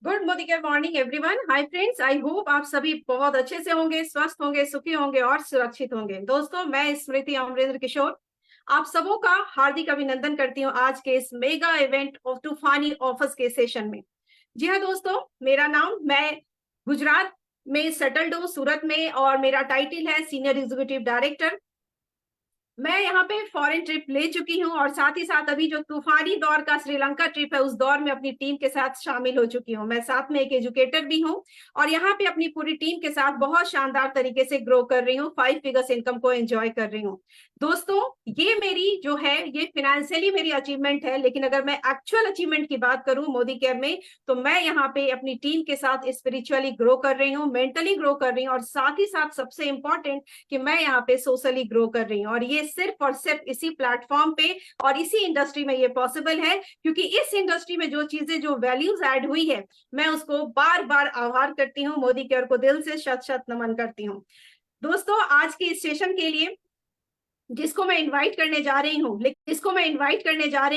Good morning everyone. Hi friends, I hope आप सभी बहुत अच्छे से होंगे, स्वस्थ होंगे, सुखी होंगे और सुरक्षित होंगे। दोस्तों, मैं स्मृति अमरेंद्र किशोर आप सबों का हार्दिक अभिनंदन करती हूँ आज के इस मेगा इवेंट ऑफ तूफानी ऑफर्स के सेशन में। जी हाँ दोस्तों, मेरा नाम, मैं गुजरात में सेटल्ड हूँ, सूरत में, और मेरा टाइटल है सीनियर एग्जीक्यूटिव डायरेक्टर। मैं यहाँ पे फॉरेन ट्रिप ले चुकी हूँ और साथ ही साथ अभी जो तूफानी दौर का श्रीलंका ट्रिप है उस दौर में अपनी टीम के साथ शामिल हो चुकी हूँ। मैं साथ में एक एजुकेटर भी हूँ और यहाँ पे अपनी पूरी टीम के साथ बहुत शानदार तरीके से ग्रो कर रही हूँ, 5 फिगर्स इनकम को एंजॉय कर रही हूँ। दोस्तों, ये मेरी जो है ये फिनेंशियली मेरी अचीवमेंट है, लेकिन अगर मैं एक्चुअल अचीवमेंट की बात करूँ मोदी केयर में, तो मैं यहाँ पे अपनी टीम के साथ स्पिरिचुअली ग्रो कर रही हूँ, मेंटली ग्रो कर रही हूँ, और साथ ही साथ सबसे इंपॉर्टेंट कि मैं यहाँ पे सोशली ग्रो कर रही हूँ। और ये सिर्फ और सिर्फ इसी प्लेटफॉर्म पे और इसी इंडस्ट्री में ये पॉसिबल है, क्योंकि इस इंडस्ट्री में जो चीजें, जो वैल्यूज ऐड हुई है, मैं उसको बार बार आभार करती हूँ, मोदी केयर को दिल से शत शत नमन करती हूँ। दोस्तों, आज के इस सेशन के लिए जिसको मैं इनवाइट करने जा रही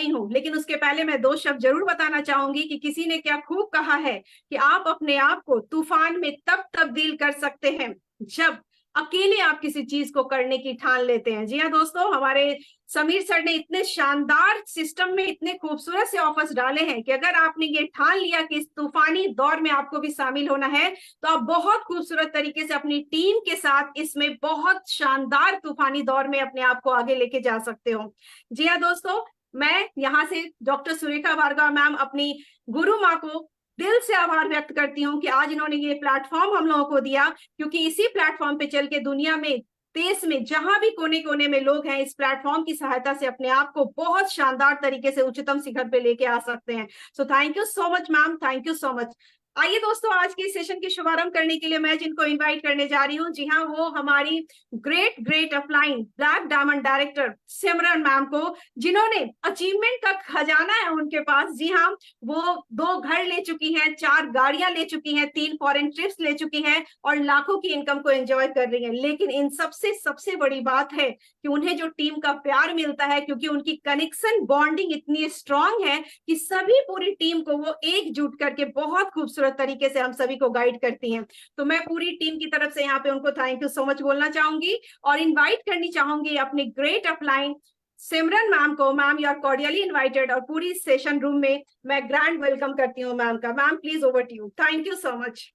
हूँ, लेकिन उसके पहले मैं दो शब्द जरूर बताना चाहूंगी कि किसी ने क्या खूब कहा है कि आप अपने आप को तूफान में तब तब्दील कर सकते हैं जब अकेले आप किसी चीज को करने की ठान लेते हैं। जी हाँ दोस्तों, हमारे समीर सर ने इतने शानदार सिस्टम में इतने खूबसूरत से ऑफर्स डाले हैं कि अगर आपने ये ठान लिया कि इस तूफानी दौर में आपको भी शामिल होना है, तो आप बहुत खूबसूरत तरीके से अपनी टीम के साथ इसमें बहुत शानदार तूफानी दौर में अपने आप को आगे लेके जा सकते हो। जी हाँ दोस्तों, मैं यहाँ से डॉक्टर सुरेखा भार्गव मैम, अपनी गुरु माँ को दिल से आभार व्यक्त करती हूँ कि आज इन्होंने ये प्लेटफॉर्म हम लोगों को दिया, क्योंकि इसी प्लेटफॉर्म पे चल के दुनिया में, देश में जहां भी कोने कोने में लोग हैं, इस प्लेटफॉर्म की सहायता से अपने आप को बहुत शानदार तरीके से उच्चतम शिखर पे लेके आ सकते हैं। So thank you so much ma'am, thank you so much. आइए दोस्तों, आज के सेशन की शुभारंभ करने के लिए मैं जिनको इनवाइट करने जा रही हूँ, जी हाँ, वो हमारी great great upline black diamond director Simran ma'am को, जिन्होंने अचीवमेंट का खजाना है उनके पास। जी हाँ, वो 2 घर ले चुकी हैं, 4 गाड़ियां ले चुकी हैं, 3 फॉरेन ट्रिप्स ले चुकी हैं और लाखों की इनकम को एंजॉय कर रही हैं। लेकिन इन सबसे सबसे बड़ी बात है कि उन्हें जो टीम का प्यार मिलता है, क्योंकि उनकी कनेक्शन बॉन्डिंग इतनी स्ट्रांग है कि सभी पूरी टीम को वो एकजुट करके बहुत खूबसूरत तरीके से हम सभी को गाइड करती हैं। तो मैं पूरी टीम की तरफ से यहाँ पे उनको थैंक यू सो मच बोलना चाहूंगी और इनवाइट करनी चाहूंगी अपनी ग्रेट अपलाइन सिमरन मैम को। Ma'am, you are cordially invited, और पूरी सेशन रूम में मैं ग्रैंड वेलकम करती हूँ मैम का। Ma'am please, over to you. Thank you so much.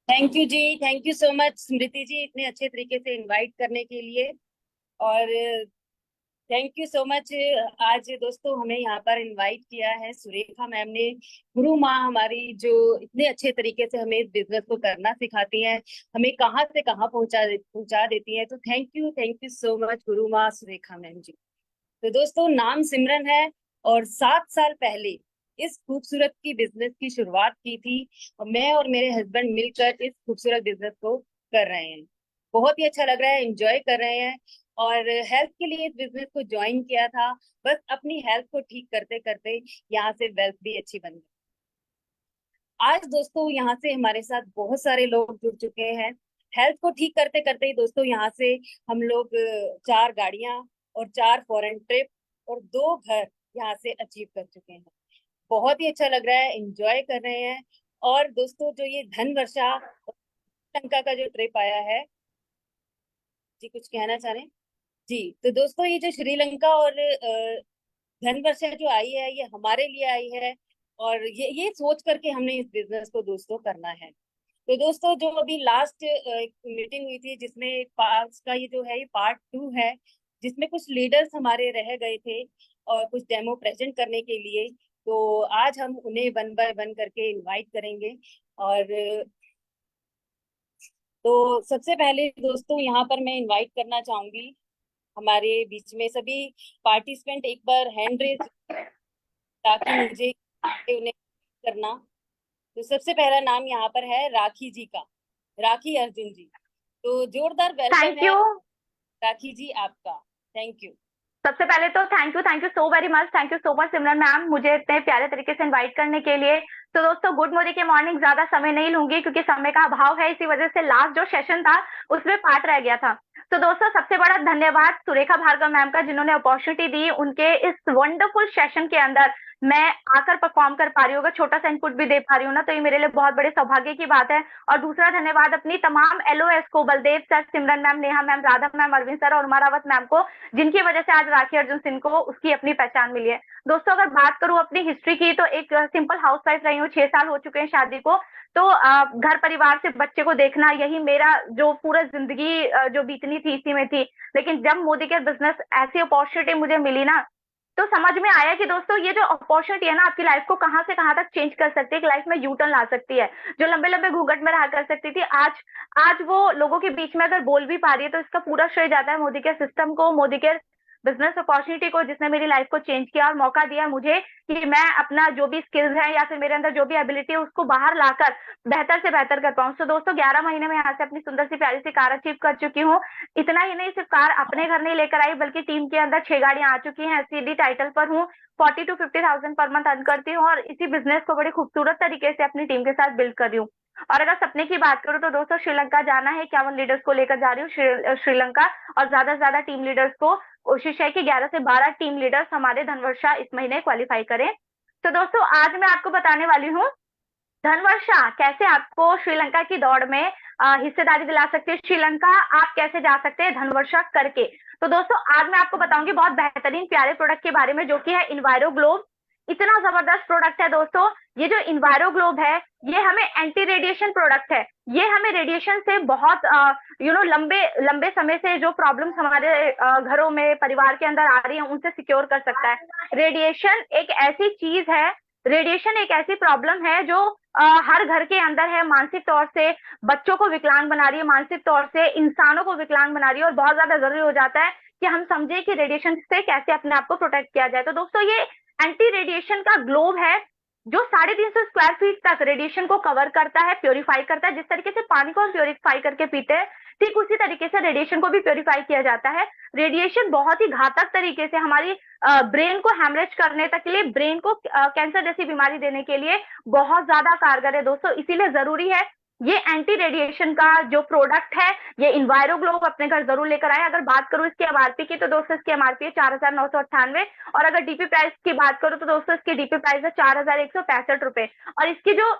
Thank you जी, thank you so much Smriti ji, इतने अच्छे तरीके से इनवाइट करने के लिए। और थैंक यू सो मच। आज दोस्तों हमें यहाँ पर इनवाइट किया है सुरेखा मैम ने, गुरु माँ हमारी, जो इतने अच्छे तरीके से हमें इस बिजनेस को करना सिखाती हैं, हमें कहाँ से कहाँ पहुँचा देती हैं। तो थैंक यू सो मच गुरु माँ सुरेखा मैम जी। तो दोस्तों, नाम सिमरन है और 7 साल पहले इस खूबसूरत की बिजनेस की शुरुआत की थी और मैं और मेरे हस्बैंड मिलकर इस खूबसूरत बिजनेस को कर रहे हैं। बहुत ही अच्छा लग रहा है, एंजॉय कर रहे हैं। और हेल्थ के लिए इस बिजनेस को ज्वाइन किया था, बस अपनी हेल्थ को ठीक करते करते यहाँ से वेल्थ भी अच्छी बन गई। आज दोस्तों यहाँ से हमारे साथ बहुत सारे लोग जुड़ चुके हैं। हेल्थ को ठीक करते करते ही दोस्तों यहाँ से हम लोग 4 गाड़ियां और 4 फॉरेन ट्रिप और 2 घर यहाँ से अचीव कर चुके हैं। बहुत ही अच्छा लग रहा है, एंजॉय कर रहे हैं। और दोस्तों, जो ये धन वर्षा श्रीलंका का जो ट्रिप आया है, जी कुछ कहना चाह रहे हैं? जी, तो दोस्तों ये जो श्रीलंका और धन वर्षा जो आई है, ये हमारे लिए आई है और ये सोच करके हमने इस बिजनेस को दोस्तों करना है। तो दोस्तों, जो अभी लास्ट मीटिंग हुई थी, जिसमें पार्ट्स का ये जो है, ये पार्ट 2 है, जिसमें कुछ लीडर्स हमारे रह गए थे और कुछ डेमो प्रेजेंट करने के लिए। तो आज हम उन्हें 1 बाय 1 करके इनवाइट करेंगे। और तो सबसे पहले दोस्तों यहाँ पर मैं इनवाइट करना चाहूंगी हमारे बीच में सभी पार्टिसिपेंट, एक बार हैंड रेज ताकि मुझे उन्हें करना। तो सबसे पहला नाम यहाँ पर है राखी जी का, राखी अर्जुन जी। तो जोरदार वेलकम थैंक है यू। राखी जी आपका। Thank you. सबसे पहले तो thank you so very much, thank you so much Simran ma'am, मुझे इतने प्यारे तरीके से इनवाइट करने के लिए। तो दोस्तों, गुड मॉर्निंग के मॉर्निंग, ज्यादा समय नहीं लूंगी क्योंकि समय का अभाव है, इसी वजह से लास्ट जो सेशन था उसमें पार्ट रह गया था। तो दोस्तों, सबसे बड़ा धन्यवाद सुरेखा भार्गव मैम का, जिन्होंने अपॉर्चुनिटी दी उनके इस वंडरफुल सेशन के अंदर मैं आकर परफॉर्म कर पा रही हूँ, अगर छोटा सा इनपुट भी दे पा रही हूँ ना, तो ये मेरे लिए बहुत बड़े सौभाग्य की बात है। और दूसरा धन्यवाद अपनी तमाम एलओएस को, Baldev sir, Simran ma'am, Neha ma'am, Radha ma'am, Arvind sir और उमा रावत मैम को, जिनकी वजह से आज राखी अर्जुन सिंह को उसकी अपनी पहचान मिली है। दोस्तों अगर बात करूं अपनी हिस्ट्री की, तो एक सिंपल हाउसवाइफ रही हूँ, 6 साल हो चुके हैं शादी को। तो घर परिवार से बच्चे को देखना, यही मेरा जो पूरा जिंदगी जो बीतनी थी इसी में थी। लेकिन जब मोदी के बिजनेस ऐसी अपॉर्चुनिटी मुझे मिली ना, तो समझ में आया कि दोस्तों ये जो अपॉर्चुनिटी है ना, आपकी लाइफ को कहाँ से कहाँ तक चेंज कर सकती है, एक लाइफ में यू टर्न ला सकती है। जो लंबे लंबे घूंघट में रहा कर सकती थी, आज आज वो लोगों के बीच में अगर बोल भी पा रही है, तो इसका पूरा श्रेय जाता है मोदी के सिस्टम को, मोदी के बिजनेस अपॉर्चुनिटी को, जिसने मेरी लाइफ को चेंज किया और मौका दिया मुझे कि मैं अपना जो भी स्किल्स है या फिर मेरे अंदर जो भी एबिलिटी है उसको बाहर लाकर बेहतर से बेहतर कर पाऊं। तो दोस्तों 11 महीने में यहाँ से अपनी सुंदर सी प्यारी सी कार अचीव कर चुकी हूँ। इतना ही नहीं, सिर्फ कार अपने घर नहीं लेकर आई, बल्कि टीम के अंदर 6 गाड़ियां आ चुकी हैं, एससीडी टाइटल पर हूँ, 40 to 50 thousand per month earn करती हूँ, और इसी बिजनेस को बड़ी खूबसूरत तरीके से अपनी टीम के साथ बिल्ड कर रही हूँ। और अगर सपने की बात करूँ तो दोस्तों श्रीलंका जाना है, 51 लीडर्स को लेकर जा रही हूँ श्रीलंका, और ज्यादा से ज्यादा टीम लीडर्स को, कोशिश है कि 11 से 12 टीम लीडर्स हमारे धनवर्षा इस महीने क्वालिफाई करें। तो दोस्तों आज मैं आपको बताने वाली हूँ धनवर्षा कैसे आपको श्रीलंका की दौड़ में हिस्सेदारी दिला सकती है, श्रीलंका आप कैसे जा सकते हैं धनवर्षा करके। तो दोस्तों आज मैं आपको बताऊंगी बहुत बेहतरीन प्यारे प्रोडक्ट के बारे में, जो कि है इन्वायरो ग्लोब। इतना जबरदस्त प्रोडक्ट है दोस्तों, ये जो इन्वायरो ग्लोब है, ये हमें एंटी रेडिएशन प्रोडक्ट है। ये हमें रेडिएशन से बहुत लंबे लंबे समय से जो प्रॉब्लम्स हमारे घरों में परिवार के अंदर आ रही है, उनसे सिक्योर कर सकता है। रेडिएशन एक ऐसी चीज है, रेडिएशन एक ऐसी प्रॉब्लम है जो हर घर के अंदर है, मानसिक तौर से बच्चों को विकलांग बना रही है, मानसिक तौर से इंसानों को विकलांग बना रही है, और बहुत ज्यादा जरूरी हो जाता है कि हम समझे कि रेडिएशन से कैसे अपने आप को प्रोटेक्ट किया जाए। तो दोस्तों ये एंटी रेडिएशन का ग्लोब है, जो 350 स्क्वायर फीट तक रेडिएशन को कवर करता है, प्योरीफाई करता है। जिस तरीके से पानी को हम प्योरीफाई करके पीते हैं, ठीक उसी तरीके से रेडिएशन को भी प्योरीफाई किया जाता है। रेडिएशन बहुत ही घातक तरीके से हमारी ब्रेन को हैमरेज करने तक के लिए, ब्रेन को कैंसर जैसी बीमारी देने के लिए बहुत ज्यादा कारगर है दोस्तों। इसीलिए जरूरी है ये एंटी रेडिएशन का जो प्रोडक्ट है, ये इन्वायरो ग्लोब अपने घर जरूर लेकर आए। अगर बात करूं इसके एमआरपी की, तो दोस्तों इसकी एमआरपी है 4,998, और अगर डीपी प्राइस की बात करूं तो दोस्तों इसकी डीपी प्राइस है 4,165 रुपए। और इसकी जो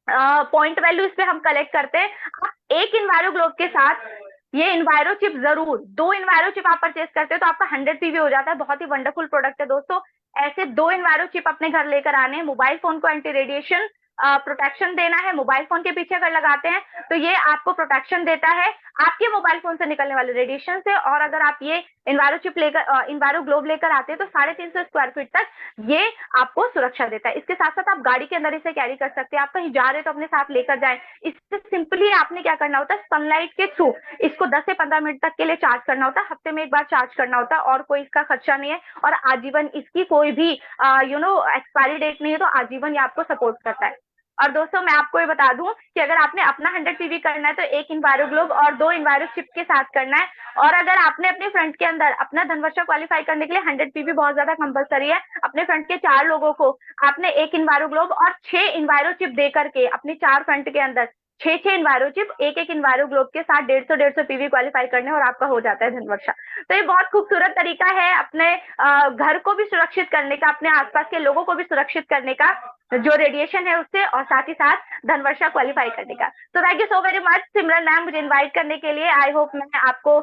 पॉइंट वैल्यू इस पे हम कलेक्ट करते हैं, आप एक इन्वायरो ग्लोब के साथ ये इन्वायरो चिप जरूर, 2 इन्वायरो चिप आप परचेस करते हो तो आपका 100 पीवी हो जाता है। बहुत ही वंडरफुल प्रोडक्ट है दोस्तों। ऐसे 2 इन्वायरो चिप अपने घर लेकर आने, मोबाइल फोन को एंटी रेडिएशन प्रोटेक्शन देना है। मोबाइल फोन के पीछे अगर लगाते हैं तो ये आपको प्रोटेक्शन देता है आपके मोबाइल फोन से निकलने वाले रेडिएशन से। और अगर आप ये इन्वायरो चिप लेकर, इन्वायरो ग्लोब लेकर आते हैं, तो 350 स्क्वायर फीट तक ये आपको सुरक्षा देता है। इसके साथ साथ आप गाड़ी के अंदर इसे कैरी कर सकते हैं, आप कहीं जा रहे हैं तो अपने साथ लेकर जाएं। इससे सिंपली आपने क्या करना होता है, सनलाइट के थ्रू इसको 10 से 15 मिनट तक के लिए चार्ज करना होता है, हफ्ते में एक बार चार्ज करना होता है, और कोई इसका खर्चा नहीं है, और आजीवन इसकी कोई भी एक्सपायरी डेट नहीं है, तो आजीवन ये आपको सपोर्ट करता है। और दोस्तों मैं आपको ये बता दूं कि अगर आपने अपना 100 पीवी करना है तो एक इन्वायरो ग्लोब और 2 इन्वायरो चिप के साथ करना है। और अगर आपने अपने फ्रेंड के अंदर अपना धनवर्षा क्वालिफाई करने के लिए 100 पीवी बहुत ज्यादा कंपलसरी है, अपने फ्रेंड के 4 लोगों को आपने एक इन्वायरो ग्लोब और 6 इन्वायरो चिप दे करके अपने 4 फ्रेंड के अंदर 6 इन्वायरो चिप, एक इन्वायरो ग्लोब के साथ 150 पीवी क्वालिफाई करने, और आपका हो जाता है धनवर्षा। तो ये बहुत खूबसूरत तरीका है अपने घर को भी सुरक्षित करने का, अपने आसपास के लोगों को भी सुरक्षित करने का जो रेडिएशन है उससे, और साथ ही साथ धनवर्षा क्वालिफाई करने का। तो thank you so very much Simran ma'am मुझे इनवाइट करने के लिए। आई होप मैं आपको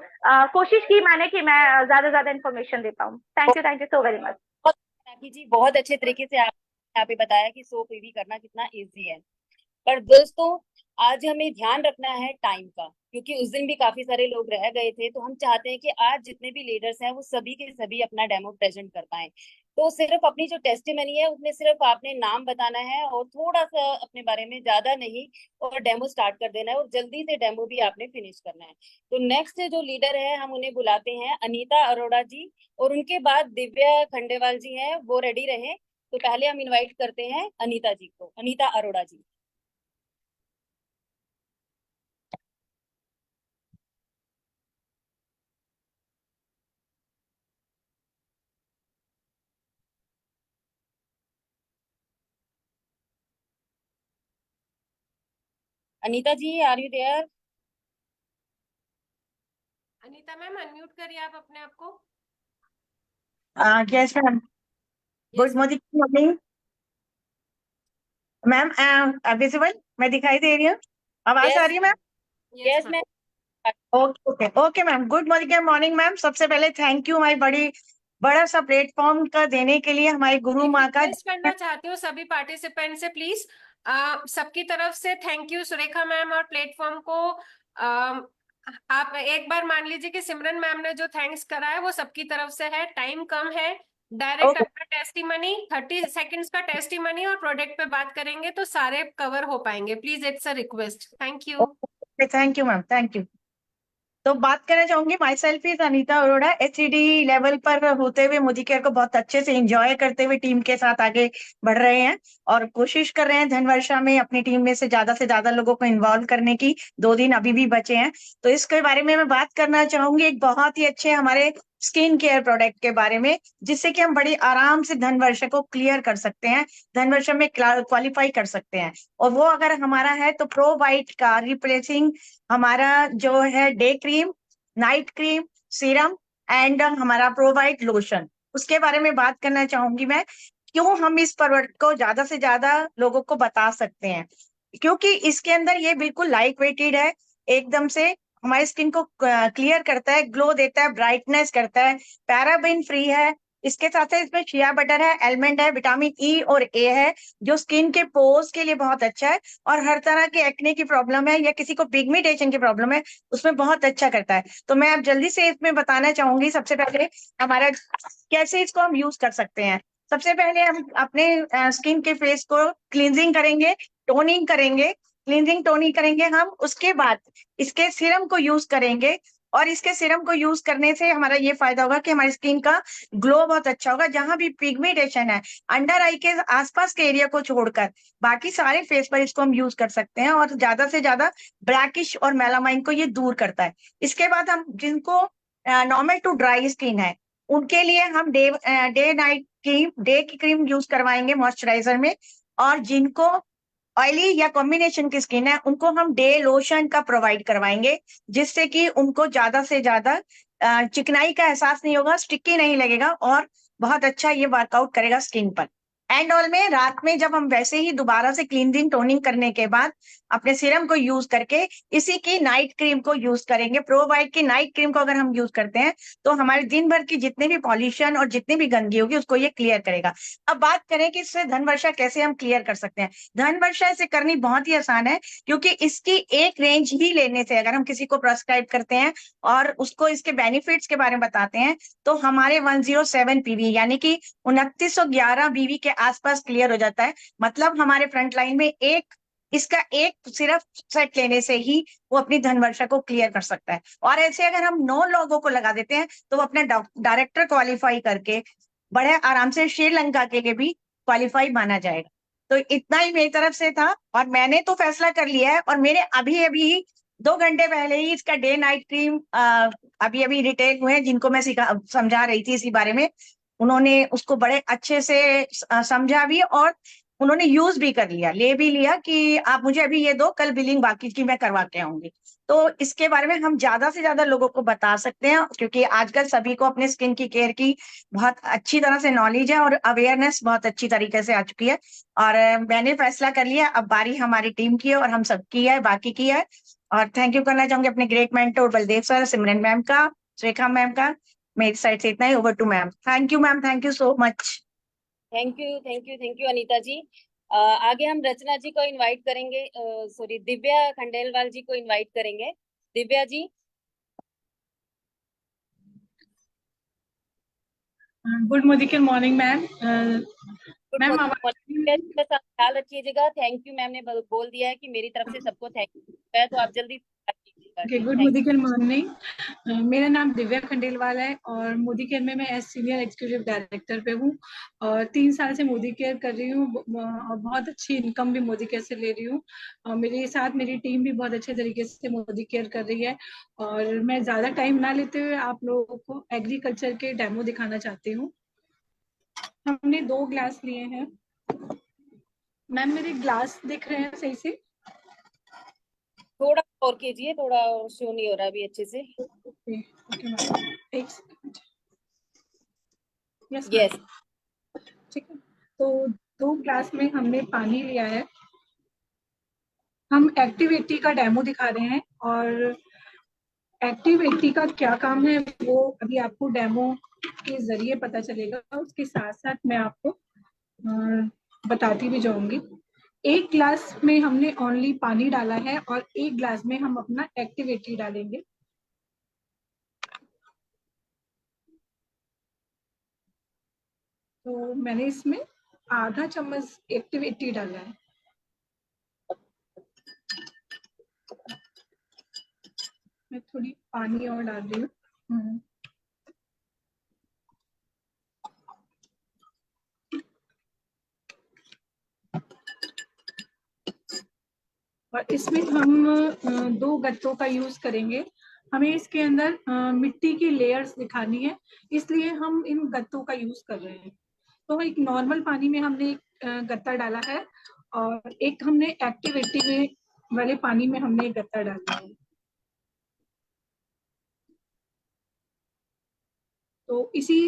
कोशिश की मैंने कि मैं ज्यादा ज्यादा इन्फॉर्मेशन दे पाऊँ। Thank you so very much. Rakhi ji बहुत अच्छे तरीके से आप यहाँ पे बताया कि 100 पीवी करना कितना इजी है। पर दोस्तों आज हमें ध्यान रखना है टाइम का, क्योंकि उस दिन भी काफी सारे लोग रह गए थे, तो हम चाहते हैं कि आज जितने भी लीडर्स हैं वो सभी के सभी अपना डेमो प्रेजेंट कर पाए। तो सिर्फ अपनी जो टेस्टिमनी है उसमें सिर्फ आपने नाम बताना है और थोड़ा सा अपने बारे में, ज्यादा नहीं, और डेमो स्टार्ट कर देना है, और जल्दी से डेमो भी आपने फिनिश करना है। तो नेक्स्ट जो लीडर है हम उन्हें बुलाते हैं अनीता अरोड़ा जी, और उनके बाद दिव्या खंडेवाल जी हैं, वो रेडी रहे। तो पहले हम इनवाइट करते हैं अनीता जी को, Anita Arora ji. Anita ji are you there? Anita ma'am unmute करिए आप अपने आप को। Yes ma'am. Good morning ma'am, visible मैं दिखाई दे रही हूँ, आवाज आ रही है ma'am? Yes ma'am. Okay okay okay ma'am, good morning ma'am. सबसे पहले थैंक यू हमारी बड़ा सा प्लेटफॉर्म का देने के लिए हमारी गुरु माँ का। रिक्वेस्ट करना चाहती हूँ सभी पार्टिसिपेंट से, प्लीज सबकी तरफ से थैंक यू सुरेखा मैम और प्लेटफॉर्म को। आप एक बार मान लीजिए कि सिमरन मैम ने जो थैंक्स करा है वो सबकी तरफ से है। टाइम कम है, डायरेक्ट Okay. अपना टेस्टिमनी 30 सेकंड्स का टेस्टिमनी और प्रोडक्ट पे बात करेंगे तो सारे कवर हो पाएंगे। Please it's a request. Thank you. Thank you ma'am, thank you. तो बात करना चाहूंगी, myself is Anita Arora. HED level पर होते हुए मोदी केयर को बहुत अच्छे से एंजॉय करते हुए टीम के साथ आगे बढ़ रहे हैं और कोशिश कर रहे हैं धनवर्षा में अपनी टीम में से ज्यादा लोगों को इन्वॉल्व करने की। 2 दिन अभी भी बचे हैं, तो इसके बारे में मैं बात करना चाहूंगी एक बहुत ही अच्छे हमारे स्किन केयर प्रोडक्ट के बारे में, जिससे कि हम बड़ी आराम से धनवर्षा को क्लियर कर सकते हैं, धनवर्षा में क्वालिफाई कर सकते हैं। और वो अगर हमारा है तो प्रो वाइट का रिप्लेसिंग हमारा जो है day cream, night cream, serum and हमारा प्रोवाइड लोशन, उसके बारे में बात करना चाहूंगी मैं। क्यों हम इस प्रोडक्ट को ज्यादा से ज्यादा लोगों को बता सकते हैं? क्योंकि इसके अंदर ये बिल्कुल लाइट वेटेड है, एकदम से हमारी स्किन को क्लियर करता है, ग्लो देता है, ब्राइटनेस करता है, पैराबेन फ्री है। इसके साथ साथ इसमें शिया बटर है, एलमंड है, विटामिन ई और ए है, जो स्किन के पोर्स के लिए बहुत अच्छा है और हर तरह के एक्ने की प्रॉब्लम है या किसी को पिगमेंटेशन की प्रॉब्लम है उसमें बहुत अच्छा करता है। तो मैं अब जल्दी से इसमें बताना चाहूंगी सबसे पहले हमारा कैसे इसको हम यूज कर सकते हैं। सबसे पहले हम अपने स्किन के फेस को क्लींजिंग करेंगे, टोनिंग करेंगे, क्लींजिंग टोनिंग करेंगे हम। उसके बाद इसके सीरम को यूज करेंगे और इसके सीरम को यूज करने से हमारा ये फायदा होगा कि हमारी स्किन का ग्लो बहुत अच्छा होगा। जहां भी पिगमेंटेशन है अंडर आई के आसपास के एरिया को छोड़कर बाकी सारे फेस पर इसको हम यूज कर सकते हैं और ज्यादा से ज्यादा ब्लैकिश और मेलामाइन को ये दूर करता है। इसके बाद हम जिनको नॉर्मल टू ड्राई स्किन है उनके लिए हम डे नाइट क्रीम, डे की क्रीम यूज करवाएंगे मॉइस्चराइजर में, और जिनको ऑयली या कॉम्बिनेशन की स्किन है उनको हम डे लोशन का प्रोवाइड करवाएंगे, जिससे कि उनको ज्यादा से ज्यादा चिकनाई का एहसास नहीं होगा, स्टिकी नहीं लगेगा और बहुत अच्छा ये वर्कआउट करेगा स्किन पर। एंड ऑल में रात में जब हम वैसे ही दोबारा से क्लींजिंग टोनिंग करने के बाद अपने सीरम को यूज करके इसी की नाइट क्रीम को यूज करेंगे। प्रो वाइट की नाइट क्रीम को अगर हम यूज करते हैं तो हमारे दिन भर की जितने भी पॉल्यूशन और जितनी भी गंदगी होगी उसको ये क्लियर करेगा। अब बात करें कि इससे धन वर्षा कैसे हम क्लियर कर सकते हैं। धन वर्षा इसे करनी बहुत ही आसान है, क्योंकि इसकी एक रेंज ही लेने से अगर हम किसी को प्रेस्क्राइब करते हैं और उसको इसके बेनिफिट्स के बारे में बताते हैं तो हमारे 107 पीवी यानी कि 2911 बीवी के आसपास क्लियर हो जाता है। मतलब हमारे फ्रंट लाइन में इसका एक सिर्फ सेट लेने से ही वो अपनी धनवर्षा को क्लियर कर सकता है। और ऐसे अगर हम 9 लोगों को लगा देते हैं तो वो अपना डायरेक्टर क्वालिफाई करके बड़े आराम से श्रीलंका के लिए भी क्वालिफाई माना जाएगा। तो इतना ही मेरी तरफ से था और मैंने तो फैसला कर लिया है और मेरे अभी 2 घंटे पहले ही इसका डे नाइट क्रीम अभी रिटेल हुए हैं जिनको मैं समझा रही थी इसी बारे में, उन्होंने उसको बड़े अच्छे से समझा भी और उन्होंने यूज भी कर लिया, ले भी लिया कि आप मुझे अभी ये दो, कल बिलिंग बाकी की मैं करवा के आऊंगी। तो इसके बारे में हम ज्यादा से ज्यादा लोगों को बता सकते हैं, क्योंकि आजकल सभी को अपने स्किन की केयर की बहुत अच्छी तरह से नॉलेज है और अवेयरनेस बहुत अच्छी तरीके से आ चुकी है। और मैंने फैसला कर लिया, अब बारी हमारी टीम की है और हम सबकी है, बाकी की है। और थैंक यू करना चाहूंगी अपने great mentor Baldev sir, Simran ma'am का, सुरेखा मैम का। मेरी साइड से इतना ही। Over to ma'am. Thank you ma'am, thank you so much. Thank you Anita ji. आगे हम रचना जी को इनवाइट करेंगे, सॉरी दिव्या खंडेलवाल जी को इनवाइट करेंगे। Divya ji. Good morning ma'am. Ma'am ख्याल रखिएगा। थैंक यू मैम ने बोल दिया है कि मेरी तरफ से सबको थैंक यू है, तो आप जल्दी गुड मॉर्निंग। मेरा नाम दिव्या खंडेलवाल है और मोदी केयर में मैं एज सीनियर एग्जीक्यूटिव डायरेक्टर पे हूँ और 3 साल से मोदी केयर कर रही हूँ और बहुत अच्छी इनकम भी मोदी केयर से ले रही हूँ। और मेरे साथ मेरी टीम भी बहुत अच्छे तरीके से मोदी केयर कर रही है। और मैं ज़्यादा टाइम ना लेते हुए आप लोगों को एग्रीकल्चर के डेमो दिखाना चाहती हूँ। हमने 2 ग्लास लिए हैं। मैम मेरे ग्लास दिख रहे हैं सही से? थोड़ा और कीजिए, थोड़ा और शो नहीं हो रहा अभी अच्छे से। ओके मैम, एक सेकंड। यस यस ठीक। तो 2 ग्लास में हमने पानी लिया है। हम एक्टिव 80 का डेमो दिखा रहे हैं और एक्टिव 80 का क्या काम है वो अभी आपको डेमो के जरिए पता चलेगा। उसके साथ साथ मैं आपको बताती भी जाऊंगी। 1 ग्लास में हमने ओनली पानी डाला है और 1 ग्लास में हम अपना एक्टिव 80 डालेंगे। तो मैंने इसमें आधा चम्मच एक्टिव 80 डाला है। मैं थोड़ी पानी और डाल रही हूँ। और इसमें हम 2 गत्तों का यूज करेंगे। हमें इसके अंदर मिट्टी की लेयर्स दिखानी है, इसलिए हम इन गत्तों का यूज कर रहे हैं। तो एक नॉर्मल पानी में हमने एक गत्ता डाला है और एक हमने एक्टिव 80 में वाले पानी में हमने एक गत्ता डाला है। तो इसी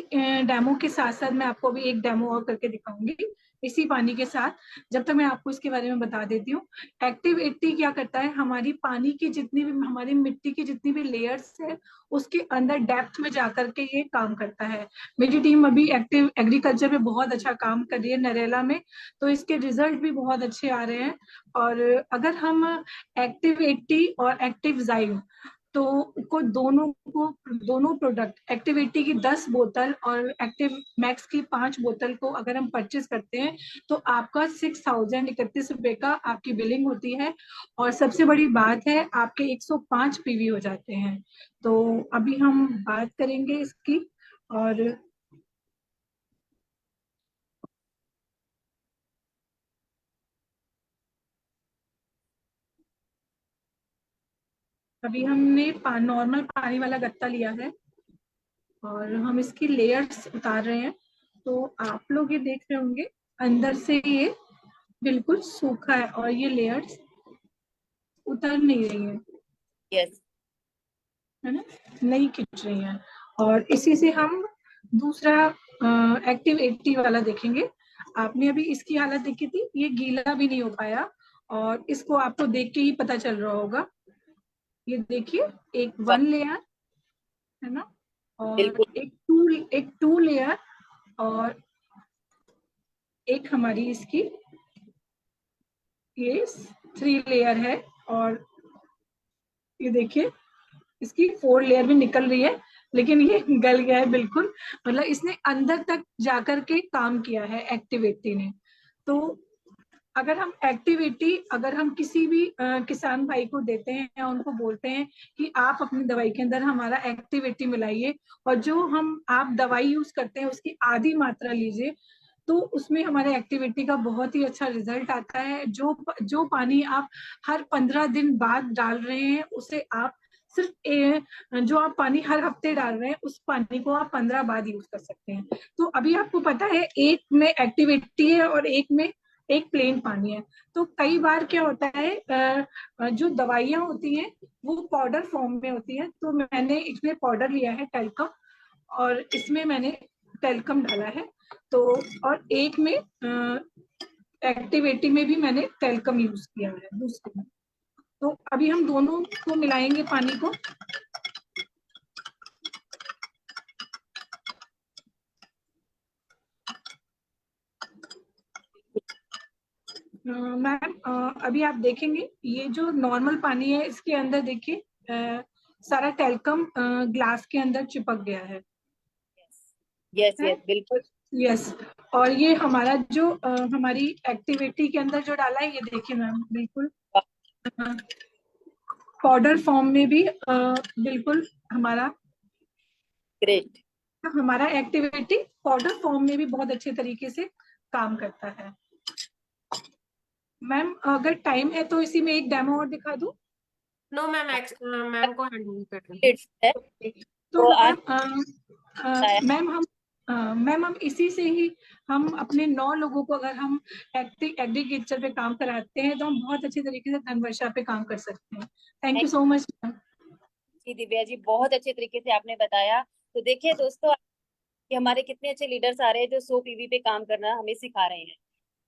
डेमो के साथ साथ मैं आपको भी एक डेमो और करके दिखाऊंगी इसी पानी के साथ। जब तक मैं आपको इसके बारे में बता देती हूँ। एक्टिव 80 क्या करता है, हमारी पानी की जितनी भी, हमारी मिट्टी की जितनी भी लेयर्स है उसके अंदर डेप्थ में जाकर के ये काम करता है। मेरी टीम अभी एक्टिव एग्रीकल्चर पे बहुत अच्छा काम कर रही है नरेला में, तो इसके रिजल्ट भी बहुत अच्छे आ रहे हैं। और अगर हम एक्टिव 80 और एक्टिव जाइम तो दोनों प्रोडक्ट एक्टिविटी की 10 बोतल और एक्टिव मैक्स की 5 बोतल को अगर हम परचेज करते हैं तो आपका 6,031 रुपए का आपकी बिलिंग होती है। और सबसे बड़ी बात है आपके 105 पीवी हो जाते हैं। तो अभी हम बात करेंगे इसकी। और अभी हमने नॉर्मल पानी वाला गत्ता लिया है और हम इसकी लेयर्स उतार रहे हैं। तो आप लोग ये देख रहे होंगे अंदर से ये बिल्कुल सूखा है और ये लेयर्स उतर नहीं रही है, यस, है ना, नहीं खिंच रही हैं। और इसी से हम दूसरा एक्टिव 80 वाला देखेंगे। आपने अभी इसकी हालत देखी थी, ये गीला भी नहीं हो पाया और इसको आपको देख के ही पता चल रहा होगा। ये देखिए, एक 1 लेयर है ना, और बिल्कुल एक टू लेयर और एक हमारी इसकी ये 3 लेयर है। और ये देखिए इसकी 4 लेयर भी निकल रही है, लेकिन ये गल गया है बिल्कुल। मतलब इसने अंदर तक जाकर के काम किया है एक्टिविटी ने। तो अगर हम किसी भी किसान भाई को देते हैं या उनको बोलते हैं कि आप अपनी दवाई के अंदर हमारा एक्टिविटी मिलाइए और जो आप दवाई यूज करते हैं उसकी आधी मात्रा लीजिए, तो उसमें हमारे एक्टिविटी का बहुत ही अच्छा रिजल्ट आता है। जो पानी आप हर 15 दिन बाद डाल रहे हैं उसे आप जो आप पानी हर हफ्ते डाल रहे हैं उस पानी को आप 15 बाद यूज कर सकते हैं। तो अभी आपको पता है एक में एक्टिविटी है और एक में एक प्लेन पानी है। तो कई बार क्या होता है, जो दवाइयां होती हैं वो पाउडर फॉर्म में होती हैं। तो मैंने इसमें पाउडर लिया है टेल्कम और इसमें मैंने टेल्कम डाला है। तो और एक में एक्टिविटी में भी मैंने टेल्कम यूज किया है दूसरे में। तो अभी हम दोनों को मिलाएंगे पानी को। मैम अभी आप देखेंगे ये जो नॉर्मल पानी है इसके अंदर देखिए सारा टेल्कम ग्लास के अंदर चिपक गया है। यस यस बिल्कुल यस। और ये हमारा जो हमारी एक्टिविटी के अंदर जो डाला है ये देखिए मैम बिल्कुल पाउडर फॉर्म में भी बिल्कुल ग्रेट। हमारा एक्टिविटी पाउडर फॉर्म में भी बहुत अच्छे तरीके से काम करता है। मैम अगर टाइम है तो इसी में एक डेमो और दिखा दूं। नो मैम, मैम को हैंड कर रही हूँ। है तो तो आज मैम हम इसी से ही हम अपने 9 लोगों को अगर हम एग्रीकल्चर पे काम कराते हैं तो हम बहुत अच्छे तरीके से धन वर्षा पे काम कर सकते हैं। Thank you so much. जी दिव्या जी, बहुत अच्छे तरीके से आपने बताया। तो देखिए दोस्तों, कि हमारे कितने अच्छे लीडर्स आ रहे हैं जो 100 पीवी पे काम करना हमें सिखा रहे हैं।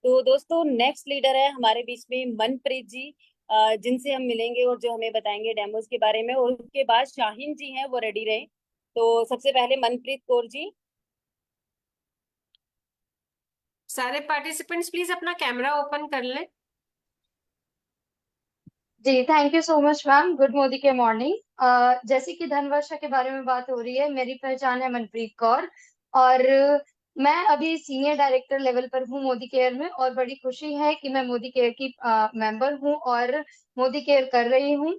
तो दोस्तों नेक्स्ट लीडर है हमारे बीच में मनप्रीत जी, जिनसे हम मिलेंगे और जो हमें बताएंगे डेमोज के बारे में, और उसके बाद शाहीन जी हैं, वो रेडी रहे। तो सबसे पहले मनप्रीत कौर जी। सारे पार्टिसिपेंट्स प्लीज अपना कैमरा ओपन कर लें। जी thank you so much ma'am. Good मोदी के मॉर्निंग। जैसे कि धनवर्षा के बारे में बात हो रही है, मेरी पहचान है मनप्रीत कौर और मैं अभी सीनियर डायरेक्टर लेवल पर हूँ मोदी केयर में, और बड़ी खुशी है कि मैं मोदी केयर की मेंबर हूँ और मोदी केयर कर रही हूँ।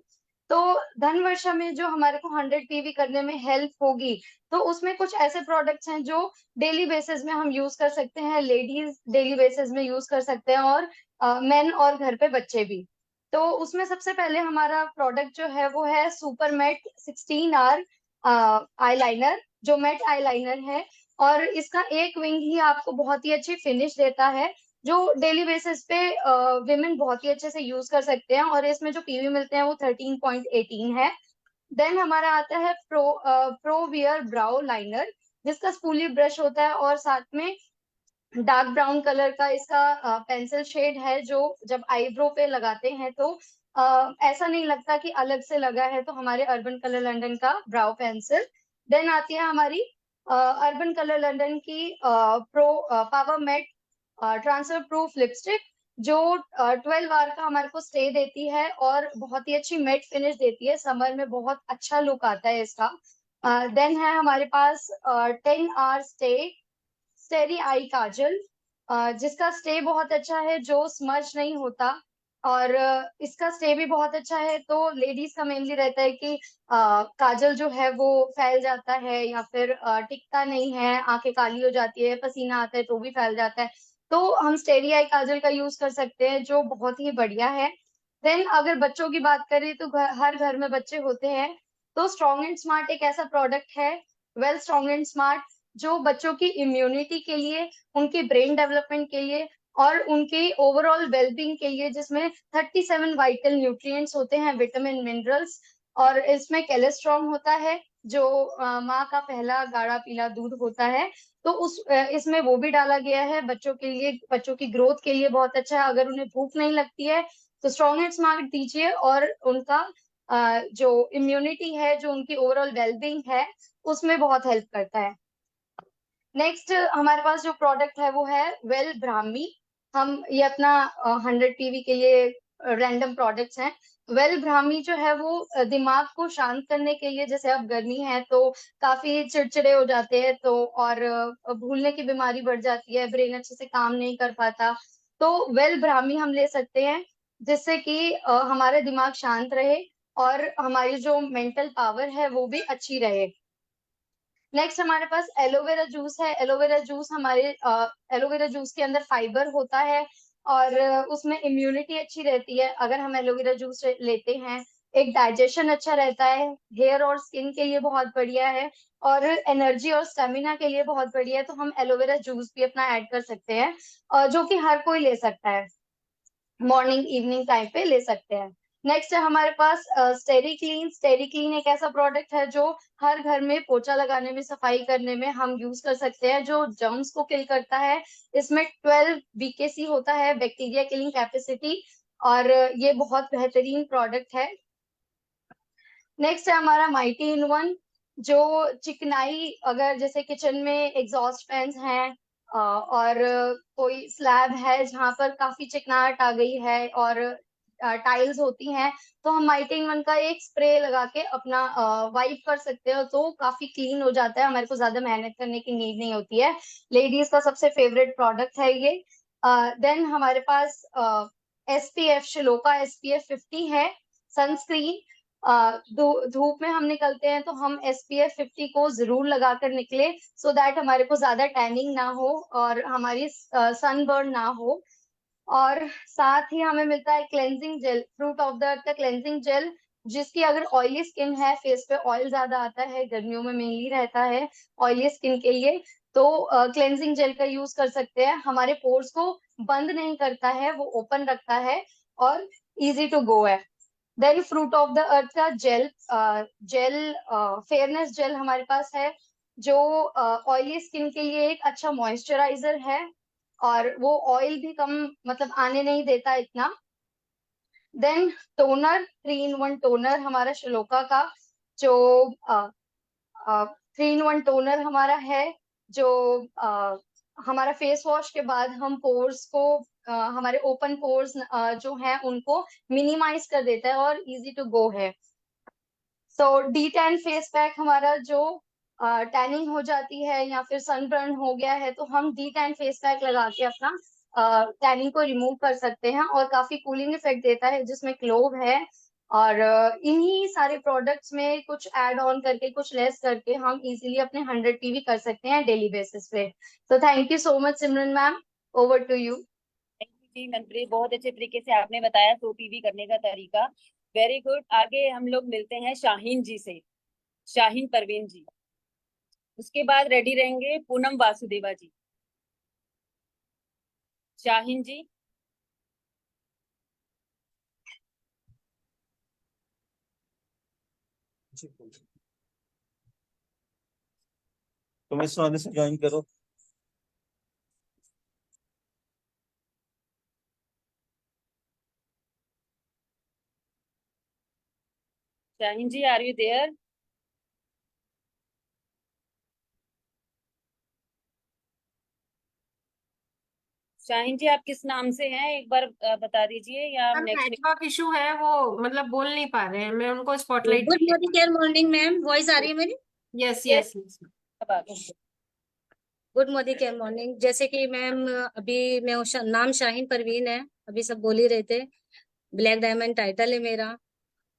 तो धनवर्षा में जो हमारे को 100 पीवी करने में हेल्प होगी, तो उसमें कुछ ऐसे प्रोडक्ट्स हैं जो डेली बेसिस में हम यूज कर सकते हैं, लेडीज डेली बेसिस में यूज कर सकते हैं और मेन और घर पे बच्चे भी। तो उसमें सबसे पहले हमारा प्रोडक्ट जो है वो है सुपर मैट 16 आवर आईलाइनर, जो मैट आईलाइनर है, और इसका एक विंग ही आपको बहुत ही अच्छी फिनिश देता है, जो डेली बेसिस पे विमेन बहुत ही अच्छे से यूज कर सकते हैं, और इसमें जो पीवी मिलते हैं वो 13.18 है। देन हमारा आता है प्रो वियर ब्राउ लाइनर, जिसका स्पूली ब्रश होता है और साथ में डार्क ब्राउन कलर का इसका पेंसिल शेड है, जो जब आईब्रो पे लगाते हैं तो ऐसा नहीं लगता कि अलग से लगा है। तो हमारे अर्बन कलर लंदन का ब्राउ पेंसिल। देन आती है हमारी अर्बन कलर लंदन की pro power matte transfer proof lipstick, जो 12 आवर का हमारे को स्टे देती है और बहुत ही अच्छी मैट फिनिश देती है। समर में बहुत अच्छा लुक आता है इसका। देन है हमारे पास 10 आवर स्टेरी आई काजल, जिसका स्टे बहुत अच्छा है, जो स्मज नहीं होता, और इसका स्टे भी बहुत अच्छा है। तो लेडीज का मेनली रहता है कि काजल जो है वो फैल जाता है या फिर टिकता नहीं है, आंखें काली हो जाती है, पसीना आता है तो भी फैल जाता है। तो हम स्टेरी आई काजल का यूज कर सकते हैं, जो बहुत ही बढ़िया है। देन अगर बच्चों की बात करें तो हर घर में बच्चे होते हैं, तो स्ट्रॉन्ग एंड स्मार्ट एक ऐसा प्रोडक्ट है, वेल स्ट्रॉन्ग एंड स्मार्ट, जो बच्चों की इम्यूनिटी के लिए, उनके ब्रेन डेवलपमेंट के लिए और उनके ओवरऑल वेलबींग के लिए, जिसमें 37 वाइटल न्यूट्रिएंट्स होते हैं, विटामिन मिनरल्स, और इसमें कोलेस्ट्रॉल होता है, जो माँ का पहला गाढ़ा पीला दूध होता है। तो इसमें वो भी डाला गया है बच्चों के लिए, बच्चों की ग्रोथ के लिए बहुत अच्छा है। अगर उन्हें भूख नहीं लगती है तो स्ट्रॉन्ग एंड स्मार्ट दीजिए, और उनका जो इम्यूनिटी है, जो उनकी ओवरऑल वेलबींग है, उसमें बहुत हेल्प करता है। नेक्स्ट हमारे पास जो प्रोडक्ट है वो है वेल ब्राह्मी। हम ये अपना 100 पीवी के लिए रैंडम प्रोडक्ट्स हैं। वेल ब्राह्मी जो है वो दिमाग को शांत करने के लिए, जैसे अब गर्मी है तो काफी चिड़चिड़े हो जाते हैं, तो और भूलने की बीमारी बढ़ जाती है, ब्रेन अच्छे से काम नहीं कर पाता, तो वेल ब्राह्मी हम ले सकते हैं, जिससे कि हमारा दिमाग शांत रहे और हमारी जो मेंटल पावर है वो भी अच्छी रहे। नेक्स्ट हमारे पास एलोवेरा जूस है। एलोवेरा जूस के अंदर फाइबर होता है और उसमें इम्यूनिटी अच्छी रहती है अगर हम एलोवेरा जूस लेते हैं। एक डाइजेशन अच्छा रहता है, हेयर और स्किन के लिए बहुत बढ़िया है, और एनर्जी और स्टेमिना के लिए बहुत बढ़िया है। तो हम एलोवेरा जूस भी अपना ऐड कर सकते हैं, जो कि हर कोई ले सकता है, मॉर्निंग इवनिंग टाइम पे ले सकते हैं। नेक्स्ट है हमारे पास स्टेरी क्लीन। स्टेरी क्लीन एक ऐसा प्रोडक्ट है जो हर घर में पोछा लगाने में, सफाई करने में हम यूज कर सकते हैं, जो जर्म्स को किल करता है। इसमें 12 बीकेसी होता है, बैक्टीरिया किलिंग कैपेसिटी, और ये बहुत बेहतरीन प्रोडक्ट है। नेक्स्ट है हमारा माइटी इन वन, जो चिकनाई, अगर जैसे किचन में एग्जॉस्ट फैंस हैं और कोई स्लैब है जहां पर काफी चिकनाहट आ गई है और टाइल्स होती हैं, तो हम माइटी इन वन का एक स्प्रे लगा के अपना वाइप कर सकते हो, तो काफी क्लीन हो जाता है, हमारे को ज्यादा मेहनत करने की नीड नहीं होती है। लेडीज का सबसे फेवरेट प्रोडक्ट है ये। देन हमारे पास SPF शिलोका SPF 50 है, सनस्क्रीन। धूप में हम निकलते हैं तो हम SPF 50 को जरूर लगाकर निकले, सो दैट हमारे को ज्यादा टैनिंग ना हो और हमारी सनबर्न ना हो। और साथ ही हमें मिलता है cleansing gel, fruit of the earth का क्लेंजिंग जेल, जिसकी अगर ऑयली स्किन है, फेस पे ऑयल ज्यादा आता है, गर्मियों में मेनली रहता है ऑयली स्किन के लिए, तो क्लेंजिंग जेल का यूज कर सकते हैं। हमारे पोर्स को बंद नहीं करता है, वो ओपन रखता है और इजी टू गो है। Then fruit of the earth का जेल फेयरनेस जेल हमारे पास है, जो ऑयली स्किन के लिए एक अच्छा मॉइस्चराइजर है, और वो ऑयल भी कम मतलब आने नहीं देता इतना। देन टोनर, 3 in 1 टोनर हमारा शिलोका का, जो 3 in 1 टोनर हमारा है, जो हमारा फेस वॉश के बाद हम पोर्स को हमारे ओपन पोर्स जो हैं उनको मिनिमाइज कर देता है और इजी टू गो है। सो डी टैन फेस पैक हमारा, जो टैनिंग हो जाती है या फिर सनबर्न हो गया है, तो हम डी टैन फेस पैक लगा के अपना टैनिंग को रिमूव कर सकते हैं, और काफी कूलिंग इफेक्ट देता है, जिसमें क्लोव है। और इन्हीं सारे प्रोडक्ट्स में कुछ ऐड ऑन करके, कुछ लेस करके हम इजीली अपने 100 PV कर सकते हैं डेली बेसिस पे। तो thank you so much Simran ma'am, over to you. Thank you जी मनप्रीत, बहुत अच्छे तरीके से आपने बताया 100 PV करने का तरीका। Very good. आगे हम लोग मिलते हैं शाहीन जी से, शाहीन परवीन जी। उसके बाद रेडी रहेंगे पूनम वासुदेवा जी। शाहीन जी। तुम इस वाले से ज्वाइन करो। शाहीन जी, आर यू देयर? शाहीन जी, आप किस नाम से हैं एक बार बता दीजिए, या मैम नेक्स्ट? नेटवर्क इशू है, वो मतलब बोल नहीं पा रहे हैं, मैं उनको spotlight good morning care morning ma'am, voice आ रही है मेरी? Yes yes, yes yes. Good morning care morning. जैसे कि मैम अभी मैं नाम शाहीन परवीन है, अभी सब बोल ही रहे थे। ब्लैक डायमंड टाइटल है मेरा।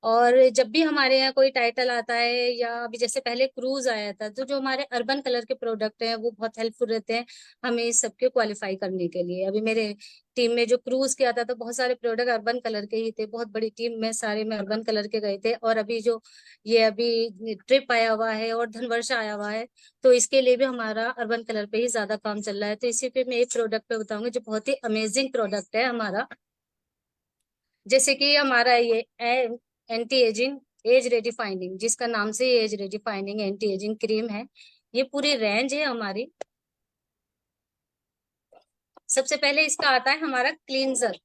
और जब भी हमारे यहाँ कोई टाइटल आता है, या अभी जैसे पहले क्रूज आया था, तो जो हमारे अर्बन कलर के प्रोडक्ट हैं वो बहुत हेल्पफुल रहते हैं हमें इस सबके क्वालिफाई करने के लिए। अभी मेरे टीम में जो क्रूज के आता था, बहुत सारे प्रोडक्ट अर्बन कलर के ही थे, बहुत बड़ी टीम में सारे में अर्बन कलर के गए थे। और अभी जो ये अभी ट्रिप आया हुआ है और धनवर्षा आया हुआ है, तो इसके लिए भी हमारा अर्बन कलर पे ही ज्यादा काम चल रहा है। तो इसी पे मैं एक प्रोडक्ट पे बताऊंगी जो बहुत ही अमेजिंग प्रोडक्ट है हमारा। जैसे कि हमारा ये एंटी एजिंग एज रेडिफाइनिंग, जिसका नाम से एज रेडिफाइनिंग एंटी एजिंग क्रीम है। ये पूरी रेंज है हमारी। सबसे पहले इसका आता है हमारा क्लींजर,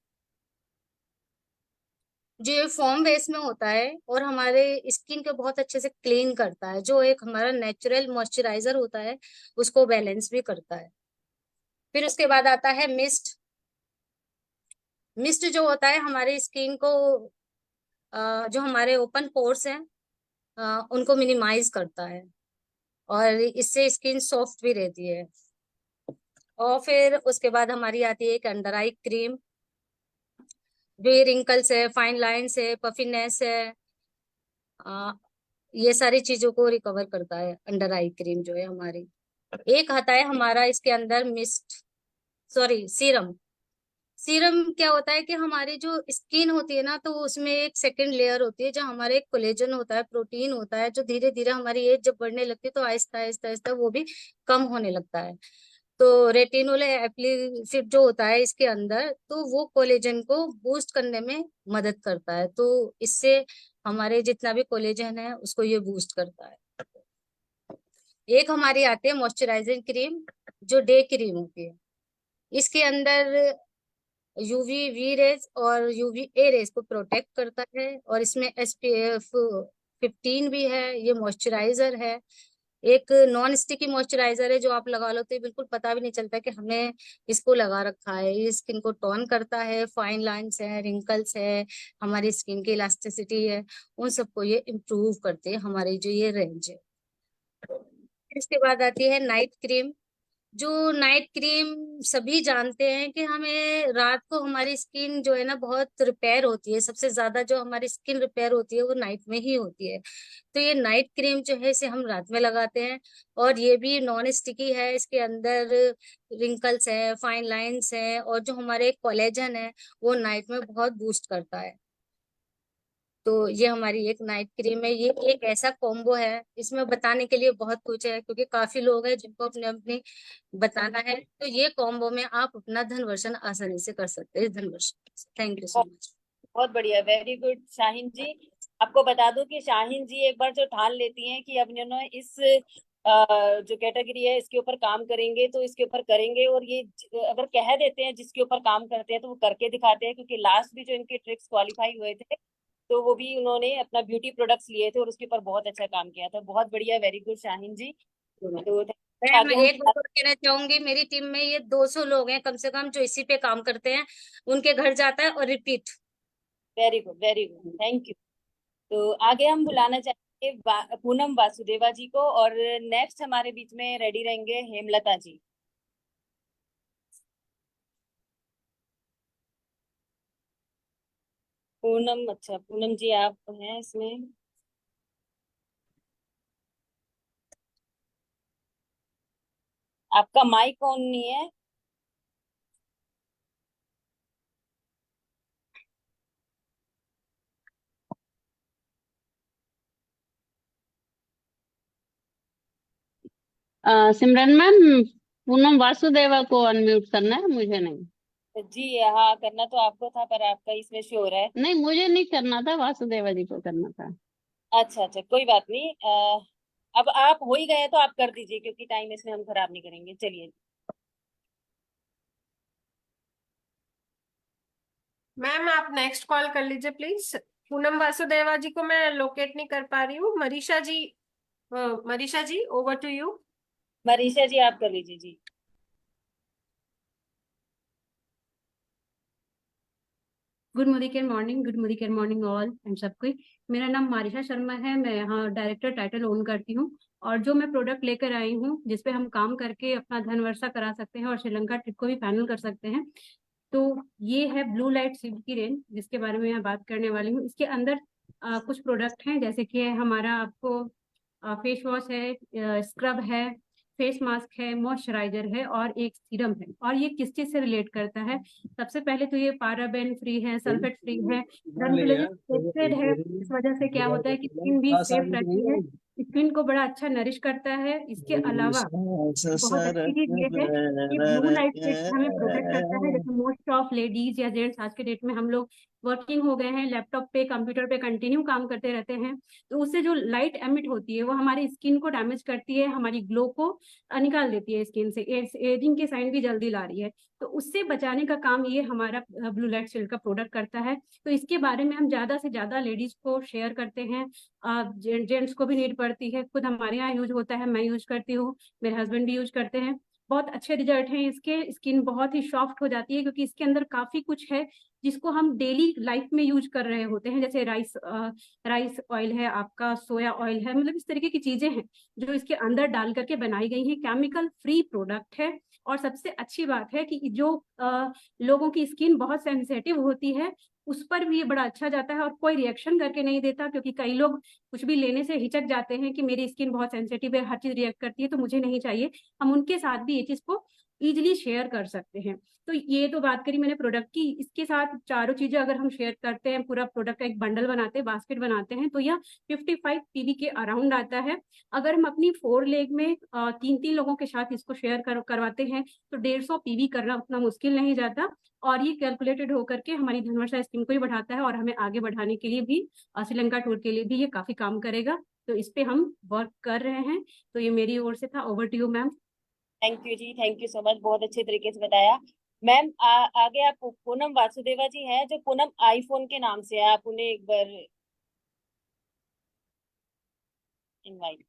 जो ये फॉर्म बेस में होता है और हमारे स्किन को बहुत अच्छे से क्लीन करता है। जो एक हमारा नेचुरल मॉइस्चराइजर होता है, उसको बैलेंस भी करता है। फिर उसके बाद आता है मिस्ट। मिस्ट जो होता है हमारे स्किन को जो हमारे ओपन पोर्स हैं उनको मिनिमाइज करता है, और इससे स्किन सॉफ्ट भी रहती है। और फिर उसके बाद हमारी आती है एक अंडर आई क्रीम, जो ये रिंकल्स है, फाइन लाइंस है, पफीनेस है, आ, ये सारी चीजों को रिकवर करता है अंडर आई क्रीम जो है हमारी। एक आता है हमारा इसके अंदर मिस्ट, सॉरी सीरम। सीरम क्या होता है कि हमारी जो स्किन होती है ना, तो उसमें एक सेकंड लेयर होती है, जो हमारे एक कोलेजन होता है, प्रोटीन होता है, जो धीरे धीरे हमारी एज जब बढ़ने लगती है तो आहिस्ता आहिस्ता आहिस्ता वो भी कम होने लगता है। तो रेटिनोल एप्लीसिड जो होता है इसके अंदर, तो वो कोलेजन को बूस्ट करने में मदद करता है। तो इससे हमारे जितना भी कोलेजन है उसको ये बूस्ट करता है। एक हमारी आती है मॉइस्चराइजिंग क्रीम, जो डे क्रीम होती है। इसके अंदर यूवी वी रेज और यूवी ए रेज को प्रोटेक्ट करता है, और इसमें SPF 15 भी है। ये मॉइस्चराइजर है, एक नॉन स्टिकी मॉइस्चराइजर है, जो आप लगा लो तो ये बिल्कुल पता भी नहीं चलता कि हमें इसको लगा रखा है। ये स्किन को टोन करता है, फाइन लाइंस है, रिंकल्स है, हमारी स्किन की इलास्टिसिटी है, उन सबको ये इम्प्रूव करते हैं हमारी जो ये रेंज है। इसके बाद आती है नाइट क्रीम। जो नाइट क्रीम सभी जानते हैं कि हमें रात को हमारी स्किन जो है ना बहुत रिपेयर होती है, सबसे ज्यादा जो हमारी स्किन रिपेयर होती है वो नाइट में ही होती है। तो ये नाइट क्रीम जो है इसे हम रात में लगाते हैं, और ये भी नॉन स्टिकी है। इसके अंदर रिंकल्स है, फाइन लाइंस है, और जो हमारे कोलेजन है वो नाइट में बहुत बूस्ट करता है। तो ये हमारी एक नाइट क्रीम है। ये एक ऐसा कॉम्बो है, इसमें बताने के लिए बहुत कुछ है, क्योंकि काफी लोग हैं जिनको अपने अपनी बताना है। तो ये कॉम्बो में आप अपना धनवर्षन आसानी से कर सकते हैं, Dhanvarshan. Thank you so much. बहुत बढ़िया, वेरी गुड शाहीन जी। आपको बता दूं कि शाहीन जी एक बार जो ठान लेती हैं कि अब इन्होंने इस जो कैटेगरी है इसके ऊपर काम करेंगे, तो इसके ऊपर करेंगे। और ये अगर कह देते हैं जिसके ऊपर काम करते हैं तो वो करके दिखाते हैं, क्योंकि लास्ट भी जो इनके ट्रिक्स क्वालिफाई हुए थे तो वो भी उन्होंने अपना ब्यूटी प्रोडक्ट्स लिए थे और उसके ऊपर बहुत अच्छा काम किया था। बहुत बढ़िया, वेरी गुड शाहीन जी। तो मैम आगे हम एक बात और कहना चाहूंगी, मेरी टीम में ये 200 लोग हैं कम से कम जो इसी पे काम करते हैं, उनके घर जाता है और repeat. Very good, very good, thank you. तो आगे हम बुलाना चाहेंगे पूनम वासुदेवा जी को, और नेक्स्ट हमारे बीच में रेडी रहेंगे हेमलता जी। पूनम, अच्छा पूनम जी आप हैं इसमें? आपका माइक ऑन नहीं है। सिमरन मैम, पूनम वासुदेवा को अनम्यूट करना है, मुझे नहीं। जी हाँ, करना तो आपको था पर आपका इसमें शो हो रहा है। नहीं, मुझे नहीं करना था, वासुदेवा जी को करना था। अच्छा अच्छा, कोई बात नहीं। अब आप हो ही गए तो आप कर दीजिए, क्योंकि टाइम इसमें हम खराब नहीं करेंगे। चलिए। मैम आप नेक्स्ट कॉल कर लीजिए प्लीज। पूनम वासुदेवा जी को मैं लोकेट नहीं कर पा रही हूँ। मरीषा जी ओवर टू यू। मरीषा जी आप कर लीजिए जी। गुड मॉर्निंग ऑल एंड सबको। मेरा नाम मारिशा शर्मा है, मैं यहाँ डायरेक्टर टाइटल ओन करती हूँ। और जो मैं प्रोडक्ट लेकर आई हूँ जिसपे हम काम करके अपना धन वर्षा करा सकते हैं और श्रीलंका ट्रिप को भी फाइनल कर सकते हैं, तो ये है ब्लू लाइट सीड की रेंज, जिसके बारे में मैं बात करने वाली हूँ। इसके अंदर कुछ प्रोडक्ट हैं, जैसे कि हमारा आपको फेस वॉश है, स्क्रब है, फेस मास्क है, मॉइस्चराइजर है और एक सीरम है। और ये किस चीज से रिलेट करता है? सबसे पहले तो ये पाराबेन फ्री है, सल्फेट फ्री है, टेस्टेड है। इस वजह से क्या होता है कि स्किन भी सेफ रहती है, स्किन को बड़ा अच्छा नरिश करता है। इसके अलावा बहुत अच्छी चीज ये है कि ब्लू लाइट से हमें प्रोटेक्ट करता है। जैसे मोस्ट ऑफ लेडीज या जेंट्स आज के डेट में हम लोग वर्किंग हो गए हैं, लैपटॉप पे कंप्यूटर पे कंटिन्यू काम करते रहते हैं, तो उससे जो लाइट एमिट होती है वो हमारी स्किन को डैमेज करती है, हमारी ग्लो को निकाल देती है स्किन से, एजिंग के साइन भी जल्दी ला रही है। तो उससे बचाने का काम ये हमारा ब्लू लाइट शील्ड का प्रोडक्ट करता है। तो इसके बारे में हम ज्यादा से ज्यादा लेडीज को शेयर करते हैं। जेंट्स को भी नीड पड़ती है, खुद हमारे यहाँ यूज होता है, मैं यूज करती हूँ, मेरे हस्बैंड भी यूज करते हैं। बहुत अच्छे रिजल्ट हैं इसके, स्किन बहुत ही सॉफ्ट हो जाती है, क्योंकि इसके अंदर काफी कुछ है जिसको हम डेली लाइफ में यूज कर रहे होते हैं। जैसे राइस ऑयल है, आपका सोया ऑयल है, मतलब इस तरीके की चीजें हैं जो इसके अंदर डाल करके बनाई गई हैं। केमिकल फ्री प्रोडक्ट है। और सबसे अच्छी बात है कि जो लोगों की स्किन बहुत सेंसिटिव होती है उस पर भी ये बड़ा अच्छा जाता है और कोई रिएक्शन करके नहीं देता, क्योंकि कई लोग कुछ भी लेने से हिचक जाते हैं कि मेरी स्किन बहुत सेंसिटिव है, हर चीज रिएक्ट करती है तो मुझे नहीं चाहिए। हम उनके साथ भी ये चीज को इजिली शेयर कर सकते हैं। तो ये तो बात करी मैंने प्रोडक्ट की। इसके साथ चारों चीजें अगर हम शेयर करते हैं, पूरा प्रोडक्ट का एक बंडल बनाते हैं, बास्केट बनाते हैं, तो यह 55 पीवी के अराउंड आता है। अगर हम अपनी 4 लेग में 3-3 लोगों के साथ इसको शेयर करवाते हैं तो 150 पीवी करना उतना मुश्किल नहीं जाता। और ये कैलकुलेटेड होकर के हमारी धनवर्षा स्कीम को ही बढ़ाता है और हमें आगे बढ़ाने के लिए भी, श्रीलंका टूर के लिए भी ये काफी काम करेगा। तो इस पे हम वर्क कर रहे हैं। तो ये मेरी ओर से था। Over to you ma'am. Thank you जी, थैंक यू सो मच, बहुत अच्छे तरीके से बताया। मैम आगे आप पूनम वासुदेवा जी हैं, जो पूनम आईफोन के नाम से है, आप उन्हें एक बार invite.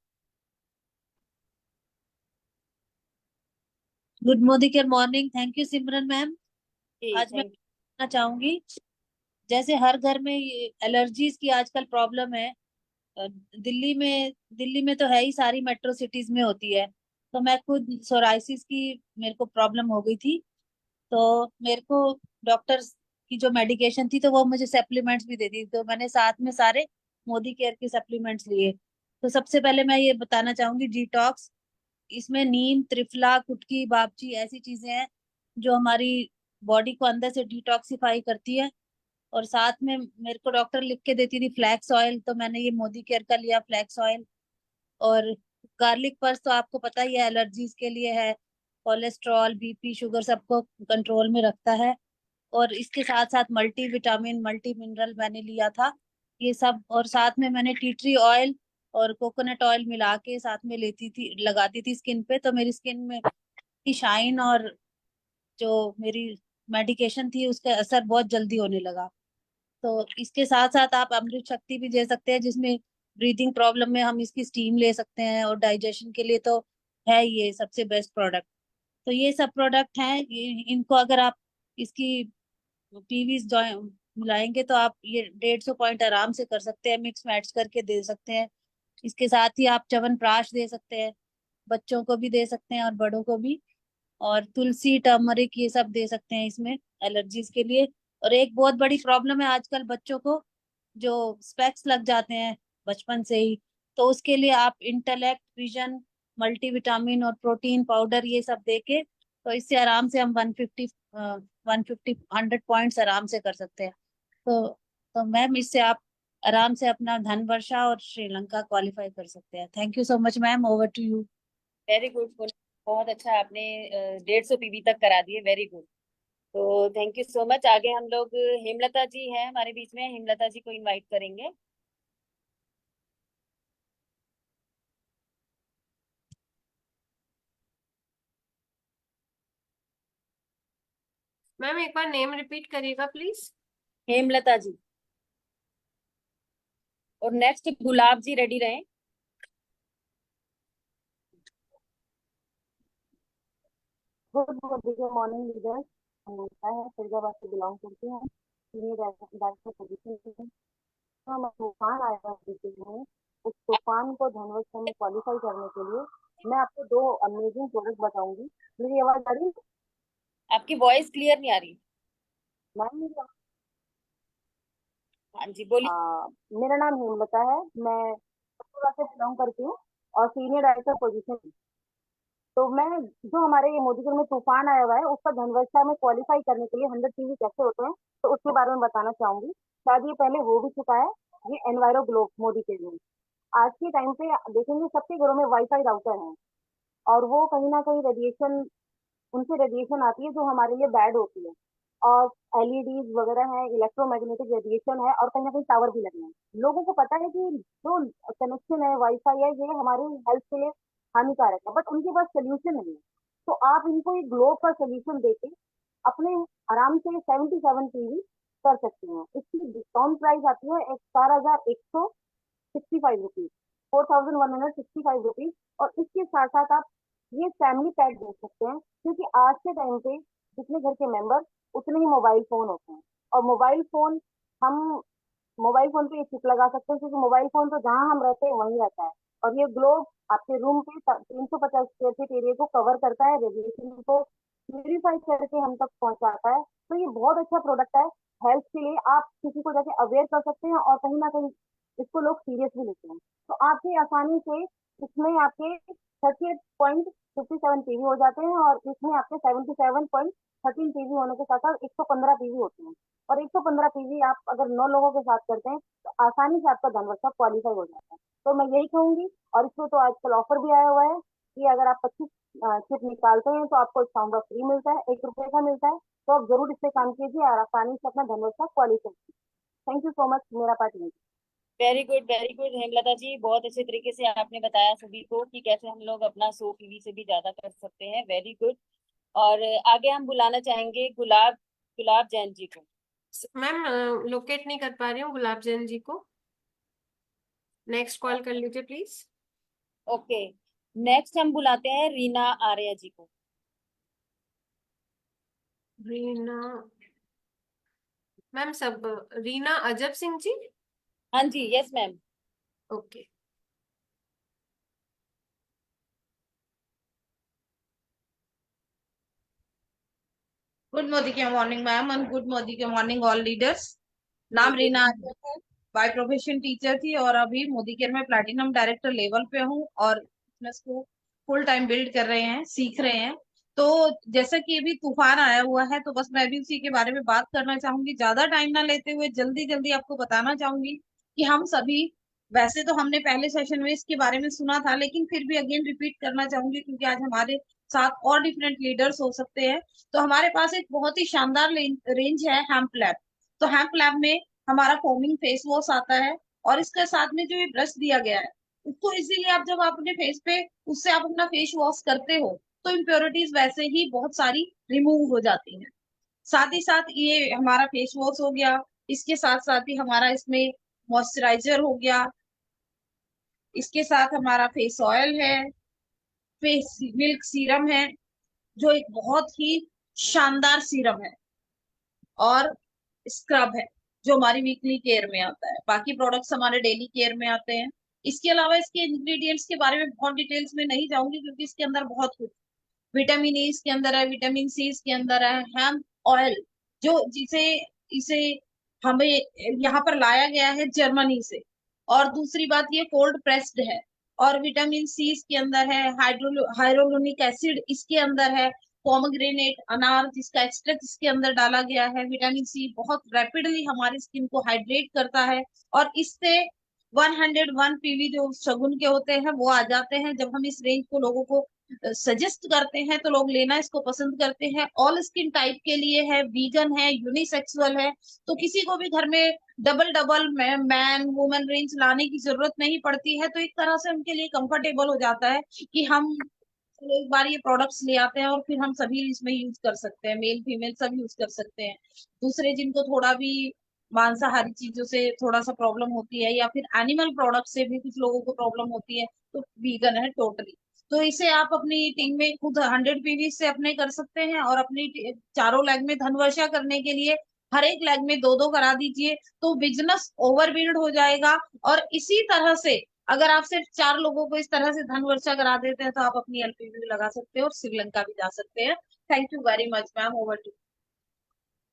Good morning, thank you Simran ma'am. आज मैं कहना चाहूंगी, जैसे हर घर में एलर्जीज की आजकल प्रॉब्लम है। दिल्ली में तो है ही, सारी मेट्रो सिटीज में होती है। तो मैं खुद सोराइसिस की मेरे को प्रॉब्लम हो गई थी, तो मेरे को डॉक्टर्स की जो मेडिकेशन थी तो वो मुझे सप्लीमेंट्स भी दे दी, तो मैंने साथ में सारे मोदी केयर के सप्लीमेंट्स लिए। तो सबसे पहले मैं ये बताना चाहूंगी, डिटॉक्स, इसमें नीम, त्रिफला, कुटकी, बापची ऐसी चीजें हैं जो हमारी बॉडी को अंदर से डिटॉक्सिफाई करती है। और साथ में मेरे को डॉक्टर लिख के देती थी फ्लैक्स ऑयल, तो मैंने ये मोदी केयर का लिया फ्लैक्स ऑयल। और गार्लिक पर्स तो आपको पता ही है, एलर्जीज के लिए है, कोलेस्ट्रॉल, बीपी, शुगर सबको कंट्रोल में रखता है। और इसके साथ साथ मल्टी विटामिन, मल्टी मिनरल मैंने लिया था ये सब। और साथ में मैंने टी ट्री ऑयल और कोकोनट ऑयल मिला के साथ में लेती थी, लगाती थी स्किन पे, तो मेरी स्किन में की शाइन और जो मेरी मेडिकेशन थी उसका असर बहुत जल्दी होने लगा। तो इसके साथ साथ आप अमृत शक्ति भी दे सकते हैं, जिसमें ब्रीदिंग प्रॉब्लम में हम इसकी स्टीम ले सकते हैं, और डाइजेशन के लिए तो है ये सबसे बेस्ट प्रोडक्ट। तो ये सब प्रोडक्ट हैं, इनको अगर आप इसकी पीवीज मिलाएंगे तो आप ये 150 पॉइंट आराम से कर सकते हैं, मिक्स मैच करके दे सकते हैं। इसके साथ ही आप च्यवनप्राश दे सकते हैं, बच्चों को भी दे सकते हैं और बड़ों को भी, और तुलसी टर्मरिक ये सब दे सकते हैं इसमें एलर्जीज के लिए। और एक बहुत बड़ी प्रॉब्लम है आजकल बच्चों को, जो स्पेक्स लग जाते हैं बचपन से ही, तो उसके लिए आप इंटेलेक्ट विजन मल्टीविटामिन और प्रोटीन पाउडर ये सब देके, तो इससे आराम से हम 100 पॉइंट्स आराम से कर सकते हैं। तो मैम इससे आप आराम से अपना धन वर्षा और श्रीलंका क्वालिफाई कर सकते हैं। Thank you so much ma'am, over to you. Very good, बहुत अच्छा, आपने 150 पीवी तक करा दिए, वेरी गुड। तो थैंक यू सो मच। आगे हम लोग हेमलता जी हैं हमारे बीच में, हेमलता जी को इनवाइट करेंगे। मैम एक बार नेम रिपीट करिएगा प्लीज। हेमलता जी। और नेक्स्ट गुलाब जी, रेडी रहे। Good morning leaders. अमृता है, फरीदाबाद से बिलोंग करती हूँ, सीनियर डायरेक्टर पोजीशन पे। तो मैं तूफान आया हुआ में, उस तूफान को धनवश में क्वालिफाई करने के लिए मैं आपको 2 अमेजिंग प्रोडक्ट बताऊंगी। मेरी आवाज आ रही है? आपकी वॉइस क्लियर नहीं आ रही। मैम हाँ जी बोलिए। मेरा नाम हेमलता है, मैं फरीदाबाद से बिलोंग करती हूँ और सीनियर डायरेक्टर पोजीशन। तो मैं जो हमारे ये मोदीपुर में तूफान आया हुआ है उसका धनवर्षा में क्वालिफाई करने के लिए 100 पीवी कैसे होते हैं तो उसके बारे में बताना चाहूंगी। शायद ये पहले हो भी चुका है, ये एनवायरो ग्लोब मोदी के में। आज के टाइम पे देखेंगे सबके घरों में वाईफाई राउटर है, और वो कहीं ना कहीं रेडिएशन, उनसे रेडिएशन आती है जो हमारे लिए बैड होती है। और एलईडीज वगैरह है, इलेक्ट्रोमैग्नेटिक रेडिएशन है, और कहीं ना कहीं टावर भी लगे हैं। लोगों को पता है कि जो कनेक्शन है वाईफाई है ये हमारी हेल्थ के लिए हानिकारक है, बट उनके पास सोल्यूशन नहीं है। तो आप इनको एक ग्लोब का सोल्यूशन देके अपने आराम से 77 पीवी कर सकते हैं। इसकी डिस्काउंट प्राइस आती है 11,165 रुपीज, 4,165 रुपीज। और इसके साथ साथ आप ये फैमिली पैक दे सकते हैं, क्योंकि आज के टाइम पे जितने घर के मेंबर उतने ही मोबाइल फोन होते हैं, और हम मोबाइल फोन पे ये चिप लगा सकते हैं, क्योंकि मोबाइल फोन तो जहाँ हम रहते हैं वहीं रहता है। और ये ग्लोब आपके रूम पे 350 स्क्वायर फीट एरिया को कवर करता है, रेडिएशन को प्यूरिफाई करके हम तक पहुंचाता है। तो ये बहुत अच्छा प्रोडक्ट है हेल्थ के लिए। आप किसी को जाके अवेयर कर सकते हैं, और कहीं ना कहीं इसको लोग सीरियस भी लेते हैं। तो आपके आसानी से इसमें आपके 38.57 पीवी हो जाते हैं, और इसमें आपके 77.13 पीवी होने के साथ साथ 115 पीवी होते हैं। और 115 पीवी आप अगर 9 लोगों के साथ करते हैं तो आसानी से आपका धनवर्षा क्वालिफाई हो जाता है। तो मैं यही कहूंगी। और इसमें तो आजकल ऑफर भी आया हुआ है कि अगर आप 25 चिप निकालते हैं तो आपको एक साउंड ऑफ फ्री मिलता है, 1 रुपए का मिलता है। तो आप जरूर इससे काम कीजिए और आसानी से अपना धनवर्षा क्वालिफाई कीजिए। थैंक यू सो मच, मेरा पार्ट यही। वेरी गुड हेमलता जी, बहुत अच्छे तरीके से आपने बताया सभी को कि कैसे हम लोग अपना 100 पीवी से भी ज्यादा कर सकते हैं, वेरी गुड। और आगे हम बुलाना चाहेंगे गुलाब जैन जी को। मैम लोकेट नहीं कर पा रही हूँ गुलाब जैन जी को, नेक्स्ट कॉल कर लीजिए प्लीज। ओके, नेक्स्ट हम बुलाते हैं रीना आर्या जी को। रीना मैम, सब रीना अजब सिंह जी। हाँ जी, yes ma'am. Okay, good morning के morning ma'am, and good morning के मॉर्निंग ऑल लीडर्स। नाम रीना आर्या है, बाय प्रोफेशन टीचर थी, और अभी मोदी केयर में प्लैटिनम डायरेक्टर लेवल पे हूँ, और बिजनेस को फुल टाइम बिल्ड कर रहे हैं, सीख रहे हैं। तो जैसा कि अभी तूफान आया हुआ है, तो बस मैं भी उसी के बारे में बात करना चाहूंगी, ज्यादा टाइम ना लेते हुए जल्दी जल्दी आपको बताना चाहूंगी कि हम सभी, वैसे तो हमने पहले सेशन में इसके बारे में सुना था, लेकिन फिर भी अगेन रिपीट करना चाहूंगी, क्योंकि आज हमारे साथ और डिफरेंट लीडर्स हो सकते हैं। तो हमारे पास एक बहुत ही शानदार रेंज है हैम्प लैब। तो हैम्प लैब में हमारा फोमिंग फेस वॉश आता है, और इसके साथ में जो ये ब्रश दिया गया है उसको इजीली आप जब आप अपने फेस पे उससे आप अपना फेस वॉश करते हो तो इम्प्योरिटीज वैसे ही बहुत सारी रिमूव हो जाती हैं। साथ ही साथ ये हमारा फेस वॉश हो गया, इसके साथ साथ ही हमारा इसमें मॉइस्चराइजर हो गया, इसके साथ हमारा फेस ऑयल है, फेस मिल्क सीरम है जो एक बहुत ही शानदार सीरम है, और स्क्रब है जो हमारी वीकली केयर में आता है। बाकी प्रोडक्ट्स हमारे डेली केयर में आते हैं। इसके अलावा इसके इंग्रेडिएंट्स के बारे में बहुत डिटेल्स में नहीं जाऊंगी क्योंकि इसके अंदर बहुत कुछ, विटामिन ई इसके अंदर है, विटामिन सी इसके अंदर है, हेम्प ऑयल जो जिसे इसे हमें यहाँ पर लाया गया है जर्मनी से, और दूसरी बात ये कोल्ड प्रेस्ड है, और विटामिन सी इसके अंदर है, हाइड्रोलुनिक एसिड इसके अंदर है, पोमग्रेनेट अनार जिसका एक्सट्रैक्ट इसके अंदर डाला गया है। विटामिन सी बहुत रैपिडली हमारी स्किन को हाइड्रेट करता है, और इससे 101 पीवी जो शगुन के होते हैं वो आ जाते हैं। जब हम इस रेंज को लोगों को सजेस्ट करते हैं तो लोग लेना इसको पसंद करते हैं। ऑल स्किन टाइप के लिए है, वीगन है, यूनिसेक्सुअल है, तो किसी को भी घर में double double man women range लाने की जरूरत नहीं पड़ती है। तो एक तरह से उनके लिए कंफर्टेबल हो जाता है कि हम एक बार ये प्रोडक्ट्स ले आते हैं और फिर हम सभी इसमें यूज कर सकते हैं, मेल फीमेल सब यूज कर सकते हैं। दूसरे जिनको थोड़ा भी मांसाहारी चीजों से थोड़ा सा प्रॉब्लम होती है या फिर एनिमल प्रोडक्ट से भी कुछ लोगों को प्रॉब्लम होती है तो वीगन है टोटली। तो इसे आप अपनी टीम में खुद 100 पीवी से अपने कर सकते हैं, और अपनी चारों लेग में धनवर्षा करने के लिए हर एक लेग में 2-2 करा दीजिए तो बिजनेस ओवर बिल्ड हो जाएगा। और इसी तरह से अगर आप सिर्फ 4 लोगों को इस तरह से धन वर्षा करा देते हैं तो आप अपनी एलपीवी लगा सकते हैं और श्रीलंका भी जा सकते हैं। Thank you very much ma'am, over to.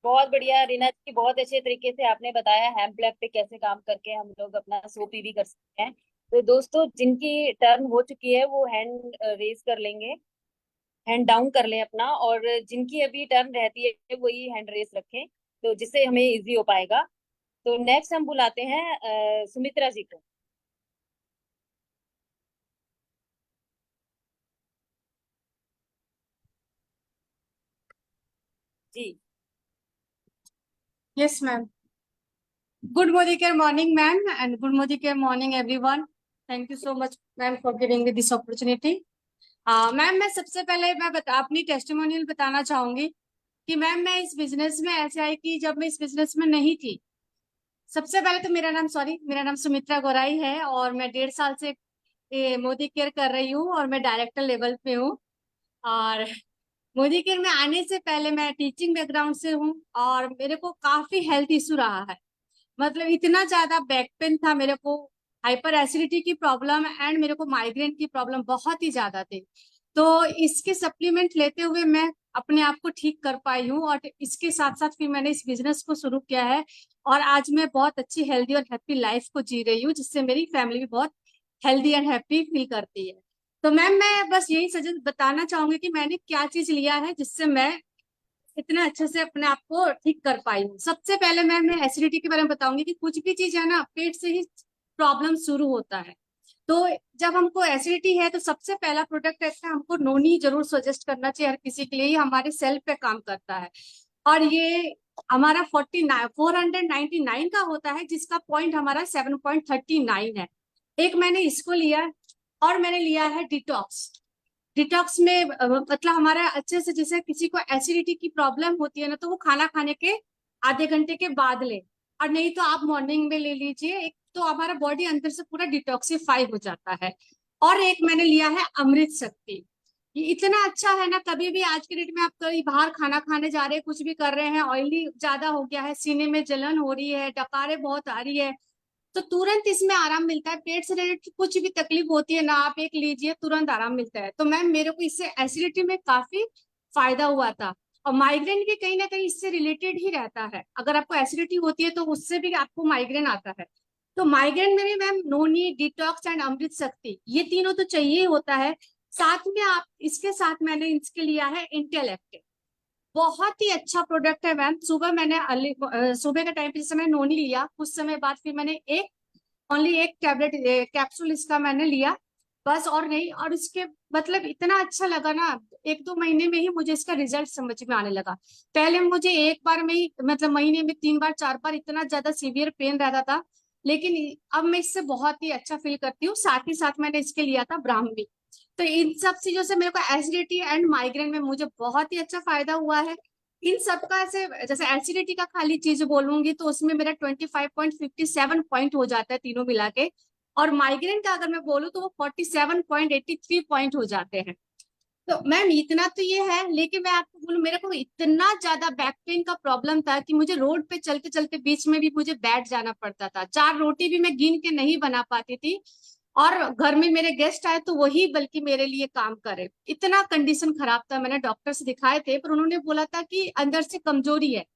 बहुत बढ़िया रीना जी, बहुत अच्छे तरीके से आपने बताया हेम्प लैब पे कैसे काम करके हम लोग अपना सोपी भी कर सकते हैं। तो दोस्तों जिनकी टर्न हो चुकी है वो हैंड रेज कर लेंगे, हैंड डाउन कर लें अपना, और जिनकी अभी टर्न रहती है वही हैंड रेज रखें तो जिससे हमें इजी हो पाएगा। तो नेक्स्ट हम बुलाते हैं सुमित्रा जी को। जी Yes, ma'am. Good Modicare morning, ma'am, and good Modicare morning, everyone. Thank you so much, ma'am, for giving me this opportunity. Ma'am मैं सबसे पहले अपनी टेस्टिमोनियल बताना चाहूंगी कि मैम मैं इस बिजनेस में ऐसे आई कि जब मैं इस बिजनेस में नहीं थी। सबसे पहले तो मेरा नाम सुमित्रा गोराई है और मैं 1.5 साल से मोदी केयर कर रही हूँ और मैं डायरेक्टर लेवल पे हूँ। और मोदी केयर में आने से पहले मैं टीचिंग बैकग्राउंड से हूँ और मेरे को काफी हेल्थ इशू रहा है। मतलब इतना ज्यादा बैक पेन था मेरे को, हाइपर एसिडिटी की प्रॉब्लम एंड मेरे को माइग्रेन की प्रॉब्लम बहुत ही ज्यादा थी। तो इसके सप्लीमेंट लेते हुए मैं अपने आप को ठीक कर पाई हूँ और इसके साथ साथ फिर मैंने इस बिजनेस को शुरू किया है और आज मैं बहुत अच्छी हेल्दी और हैप्पी लाइफ को जी रही हूँ जिससे मेरी फैमिली भी बहुत हेल्दी एंड हैप्पी फील करती है। तो मैम मैं बस यही सजेस्ट बताना चाहूंगी कि मैंने क्या चीज लिया है जिससे मैं इतने अच्छे से अपने आप को ठीक कर पाई हूँ। सबसे पहले मैं एसिडिटी के बारे में बताऊंगी कि कुछ भी चीज है ना पेट से ही प्रॉब्लम शुरू होता है। तो जब हमको एसिडिटी है तो सबसे पहला प्रोडक्ट है हमको नोनी जरूर सजेस्ट करना चाहिए हर किसी के लिए, ये हमारे सेल पे काम करता है और ये हमारा 499 का होता है जिसका पॉइंट हमारा 7.39 है। एक मैंने इसको लिया और मैंने लिया है डिटॉक्स में मतलब हमारा अच्छे से, जैसे किसी को एसिडिटी की प्रॉब्लम होती है ना तो वो खाना खाने के आधे घंटे के बाद ले, और नहीं तो आप मॉर्निंग में ले लीजिए, एक तो हमारा बॉडी अंदर से पूरा डिटॉक्सिफाई हो जाता है। और एक मैंने लिया है अमृत शक्ति, ये इतना अच्छा है ना, कभी भी आज के डेट में आप कहीं बाहर खाना खाने जा रहे हैं, कुछ भी कर रहे हैं, ऑयली ज्यादा हो गया है, सीने में जलन हो रही है, डकारें बहुत आ रही है, तो तुरंत इसमें आराम मिलता है। पेट से रिलेटेड कुछ भी तकलीफ होती है ना, आप एक लीजिए तुरंत आराम मिलता है। तो मैम मेरे को इससे एसिडिटी में काफी फायदा हुआ था और माइग्रेन भी कहीं ना कहीं इससे रिलेटेड ही रहता है। अगर आपको एसिडिटी होती है तो उससे भी आपको माइग्रेन आता है। तो माइग्रेन में भी मैम नोनी, डिटॉक्स एंड अमृत शक्ति ये तीनों तो चाहिए ही होता है। साथ में आप इसके साथ मैंने इसके लिया है इंटेलेक्ट, बहुत ही अच्छा प्रोडक्ट है मैम। सुबह मैंने सुबह के टाइम पे जैसे मैंने नोनी लिया, कुछ समय बाद फिर मैंने ओनली एक टैबलेट कैप्सूल इसका मैंने लिया बस, और नहीं। और इसके मतलब इतना अच्छा लगा ना, 1-2 महीने में ही मुझे इसका रिजल्ट समझ में आने लगा। पहले मुझे एक बार में ही मतलब महीने में 3 बार 4 बार इतना ज्यादा सीवियर पेन रहता था, लेकिन अब मैं इससे बहुत ही अच्छा फील करती हूँ। साथ ही साथ मैंने इसके लिया था ब्राह्मी। तो इन सब चीजों से मेरे को एसिडिटी एंड माइग्रेन में मुझे बहुत ही अच्छा फायदा हुआ है। इन सब का ऐसे जैसे एसिडिटी का खाली चीज बोलूंगी तो उसमें मेरा 25.57 पॉइंट हो जाता है तीनों मिला के, और माइग्रेन का अगर मैं बोलूँ तो वो 47.83 पॉइंट हो जाते हैं। तो मैम इतना तो ये है, लेकिन मैं आपको बोलूं मेरे को इतना ज्यादा बैक पेन का प्रॉब्लम था कि मुझे रोड पे चलते चलते बीच में भी मुझे बैठ जाना पड़ता था। 4 रोटी भी मैं गिन के नहीं बना पाती थी, और घर में मेरे गेस्ट आए तो वही बल्कि मेरे लिए काम करे, इतना कंडीशन खराब था। मैंने डॉक्टर से दिखाए थे पर उन्होंने बोला था कि अंदर से कमजोरी है।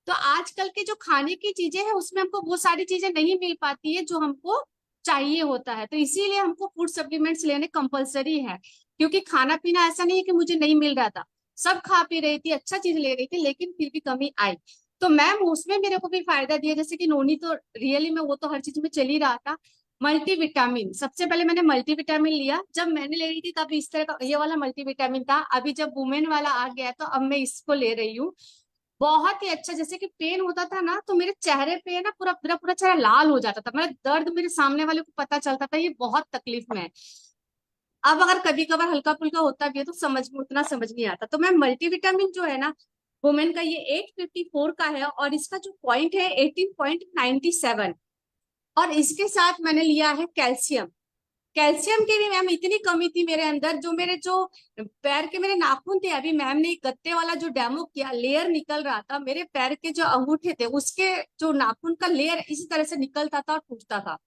तो आजकल के जो खाने की चीजें हैं उसमें हमको वो सारी चीजें नहीं मिल पाती है जो हमको चाहिए होता है, तो इसीलिए हमको फूड सप्लीमेंट्स लेने कंपलसरी है। क्योंकि खाना पीना ऐसा नहीं है कि मुझे नहीं मिल रहा था, सब खा पी रही थी, अच्छा चीज ले रही थी, लेकिन फिर भी कमी आई। तो मैम उसमें मेरे को भी फायदा दिया, जैसे कि नोनी तो रियली में वो तो हर चीज में चल ही रहा था। मल्टीविटामिन, सबसे पहले मैंने मल्टीविटामिन लिया। जब मैंने ले रही थी तब इस तरह का ये वाला मल्टीविटामिन था, अभी जब वुमेन वाला आ गया तो अब मैं इसको ले रही हूँ। बहुत ही अच्छा, जैसे कि पेन होता था ना तो मेरे चेहरे पे ना पूरा पूरा पूरा चेहरा लाल हो जाता था, मेरा दर्द मेरे सामने वाले को पता चलता था ये बहुत तकलीफ में है। अब अगर कभी कभार हल्का फुल्का होता भी है तो समझ में उतना समझ नहीं आता। तो मैं मल्टीविटामिन जो है ना वुमेन का ये 854 का है, और इसका जो पॉइंट है 18.97। और इसके साथ मैंने लिया है कैल्शियम। कैल्शियम की भी मैम इतनी कमी थी मेरे अंदर, जो पैर के मेरे नाखून थे, अभी मैम ने गत्ते वाला जो डेमो किया, लेयर निकल रहा था मेरे पैर के जो अंगूठे थे उसके जो नाखून का लेयर इसी तरह से निकलता था और टूटता था।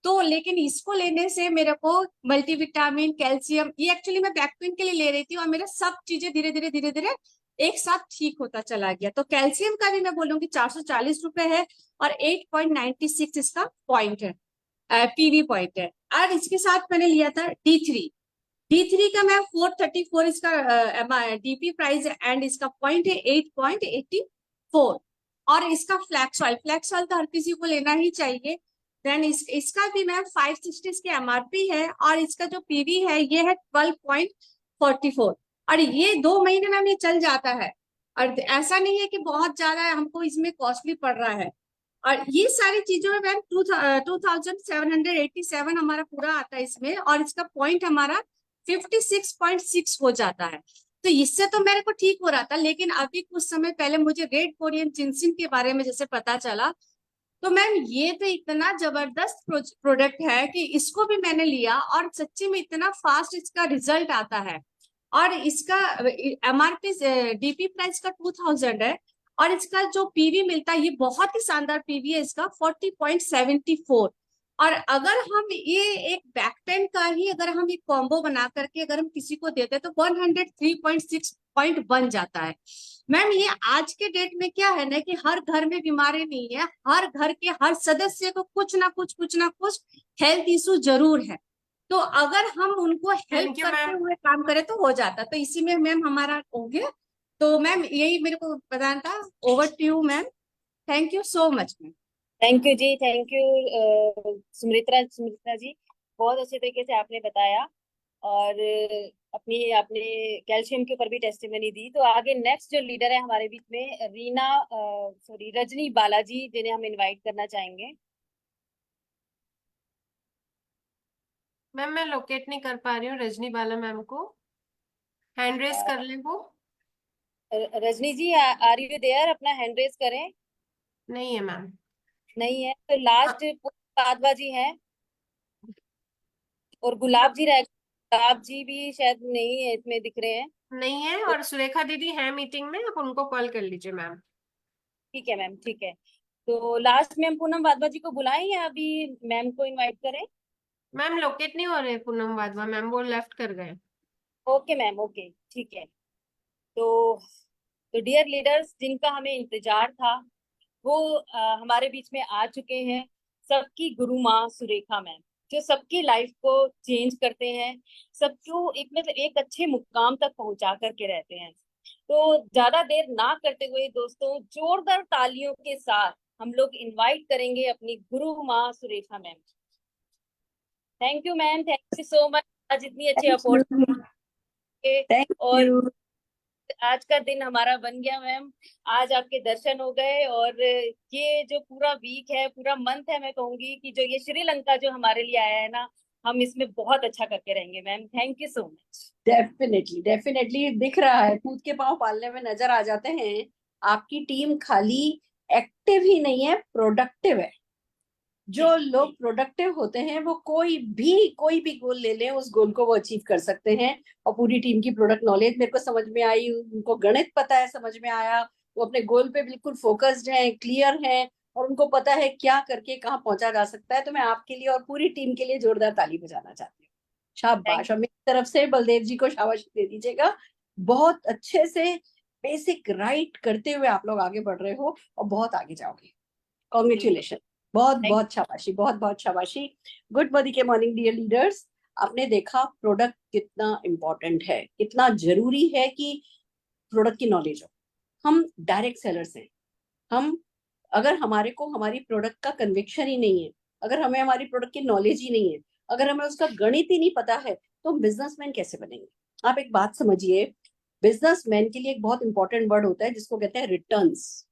तो लेकिन इसको लेने से मेरे को मल्टीविटामिन, कैल्शियम, ये एक्चुअली मैं बैक पेन के लिए ले रही थी और मेरा सब चीजें धीरे धीरे एक साथ ठीक होता चला गया। तो कैल्शियम का भी मैं बोलूंगी 440 रुपए है, और 8.96 इसका पॉइंट है, पीवी पॉइंट है। और इसके साथ मैंने लिया था D3 का मैं 434 इसका डीपी प्राइस है, एंड इसका पॉइंट है 8.84। और इसका फ्लैक्स ऑयल तो हर किसी को लेना ही चाहिए। देन इसका भी मैम 560 इसके एमआरपी है, और इसका जो पीवी है ये है 12.44, और ये 2 महीने में ये चल जाता है, और ऐसा नहीं है कि बहुत ज्यादा हमको इसमें कॉस्टली पड़ रहा है। और ये सारी चीजों में मैम 2787 हमारा पूरा आता है इसमें, और इसका पॉइंट हमारा 56.6 हो जाता है। तो इससे तो मेरे को ठीक हो रहा था, लेकिन अभी कुछ समय पहले मुझे रेड कोरियन जिंसिन के बारे में जैसे पता चला, तो मैम ये तो इतना जबरदस्त प्रोडक्ट है कि इसको भी मैंने लिया, और सच्ची में इतना फास्ट इसका रिजल्ट आता है। और इसका एमआरपी डीपी प्राइस का 2000 है, और इसका जो पीवी मिलता है ये बहुत ही शानदार पीवी है इसका 40.74। और अगर हम ये एक बैक पेन का ही अगर हम एक कॉम्बो बना करके अगर हम किसी को देते तो 103.6 पॉइंट बन जाता है। मैम ये आज के डेट में क्या है ना कि हर घर में बीमारी नहीं है, हर घर के हर सदस्य को कुछ ना कुछ हेल्थ इशू जरूर है। तो अगर हम उनको हेल्प करते हुए काम करें तो हो जाता। तो इसी में मैम हमारा हो गया। तो मैम यही मेरे को बताना था। Over to you ma'am. Thank you so much ma'am. Thank you जी, थैंक यू सुमित्रा जी, बहुत अच्छे तरीके से आपने बताया, और आपने कैल्शियम के ऊपर भी टेस्टिमनी दी। तो आगे नेक्स्ट जो लीडर है हमारे बीच में रजनी बालाजी, जिन्हें हम इनवाइट करना चाहेंगे। मैम मैं लोकेट नहीं कर पा रही हूँ रजनी बाला मैम को, हैंड रेस कर लें वो। रजनी जी आर यू देयर? अपना हैंड रेस करें। नहीं है मैम। नहीं है तो लास्ट पादवा जी है, और गुलाब जी रह गुलाब जी भी शायद नहीं है, इसमें दिख रहे हैं। नहीं है, और सुरेखा दीदी है मीटिंग में, आप उनको कॉल कर लीजिए मैम। ठीक है मैम, ठीक है। तो लास्ट में हम पूनम वाधवा जी को बुलाएं या अभी मैम को इनवाइट करें? मैम लोकेट नहीं हो रहे पूनम वाधवा मैम, वो लेफ्ट कर गए। ओके मैम, ओके ठीक है। तो डियर लीडर्स, जिनका हमें इंतजार था वो हमारे बीच में आ चुके हैं। सबकी गुरु माँ सुरेखा मैम, जो सबकी लाइफ को चेंज करते हैं, सबको एक मतलब एक अच्छे मुकाम तक पहुंचा करके रहते हैं। तो ज्यादा देर ना करते हुए दोस्तों, जोरदार तालियों के साथ हम लोग इनवाइट करेंगे अपनी गुरु माँ Surekha ma'am. Thank you ma'am, thank you so much, आज इतनी अच्छी अपॉर्चुनिटी। और आज का दिन हमारा बन गया मैम। आज आपके दर्शन हो गए और ये जो पूरा वीक है, पूरा मंथ है, मैं कहूंगी कि जो ये श्रीलंका जो हमारे लिए आया है ना, हम इसमें बहुत अच्छा करके रहेंगे ma'am. Thank you so much. Definitely definitely दिख रहा है, कूद के पांव पालने में नजर आ जाते हैं। आपकी टीम खाली एक्टिव ही नहीं है, प्रोडक्टिव है। जो लोग प्रोडक्टिव होते हैं वो कोई भी गोल ले लें, उस गोल को वो अचीव कर सकते हैं। और पूरी टीम की प्रोडक्ट नॉलेज मेरे को समझ में आई, उनको गणित पता है, समझ में आया, वो अपने गोल पे बिल्कुल फोकस्ड हैं, क्लियर हैं, और उनको पता है क्या करके कहाँ पहुंचा जा सकता है। तो मैं आपके लिए और पूरी टीम के लिए जोरदार ताली बजाना चाहती हूँ। शाबाश। और मेरी तरफ से बलदेव जी को शाबाशी दे दीजिएगा। बहुत अच्छे से बेसिक राइट करते हुए आप लोग आगे बढ़ रहे हो और बहुत आगे जाओगे। कॉन्ग्रेचुलेशन, बहुत बहुत शाबाशी, बहुत बहुत शाबाशी। गुड मॉर्निंग के मॉर्निंग डियर लीडर्स। आपने देखा प्रोडक्ट कितना इंपॉर्टेंट है, कितना जरूरी है कि प्रोडक्ट की नॉलेज हो। हम डायरेक्ट सेलर्स हैं। हम अगर हमारे को हमारी प्रोडक्ट का कन्विक्शन ही नहीं है, अगर हमें हमारी प्रोडक्ट की नॉलेज ही नहीं है, अगर हमें उसका गणित ही नहीं पता है, तो हम बिजनेसमैन कैसे बनेंगे? आप एक बात समझिए, बिजनेसमैन के लिए एक बहुत इंपॉर्टेंट वर्ड होता है जिसको कहते हैं रिटर्न्स।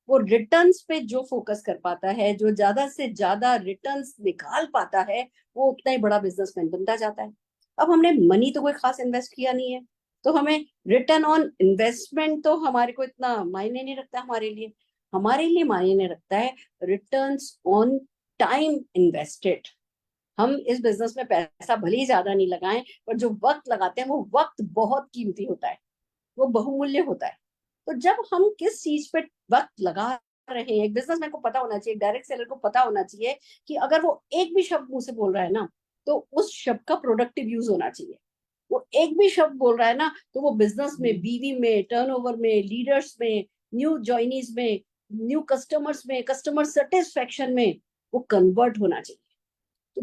वो रिटर्न्स पे जो फोकस कर पाता है, जो ज्यादा से ज्यादा रिटर्न्स निकाल पाता है, वो उतना ही बड़ा बिजनेसमैन बनता जाता है। अब हमने मनी तो कोई खास इन्वेस्ट किया नहीं है, तो हमें रिटर्न ऑन इन्वेस्टमेंट तो हमारे को इतना मायने नहीं रखता। हमारे लिए मायने रखता है रिटर्न्स ऑन टाइम इन्वेस्टेड। हम इस बिजनेस में पैसा भले ही ज्यादा नहीं लगाएं, पर जो वक्त लगाते हैं वो वक्त बहुत कीमती होता है, वो बहुमूल्य होता है। तो जब हम किस चीज पे वक्त लगा रहे हैं, एक बिजनेसमैन को पता होना चाहिए, डायरेक्ट सेलर को पता होना चाहिए कि अगर वो एक भी शब्द मुंह से बोल रहा है ना, तो उस शब्द का प्रोडक्टिव यूज होना चाहिए। वो एक भी शब्द बोल रहा है ना, तो वो बिजनेस में, बीवी में, टर्नओवर में, लीडर्स में, न्यू जॉइनीज में, न्यू कस्टमर्स में, कस्टमर सेटिस्फेक्शन में वो कन्वर्ट होना चाहिए। तो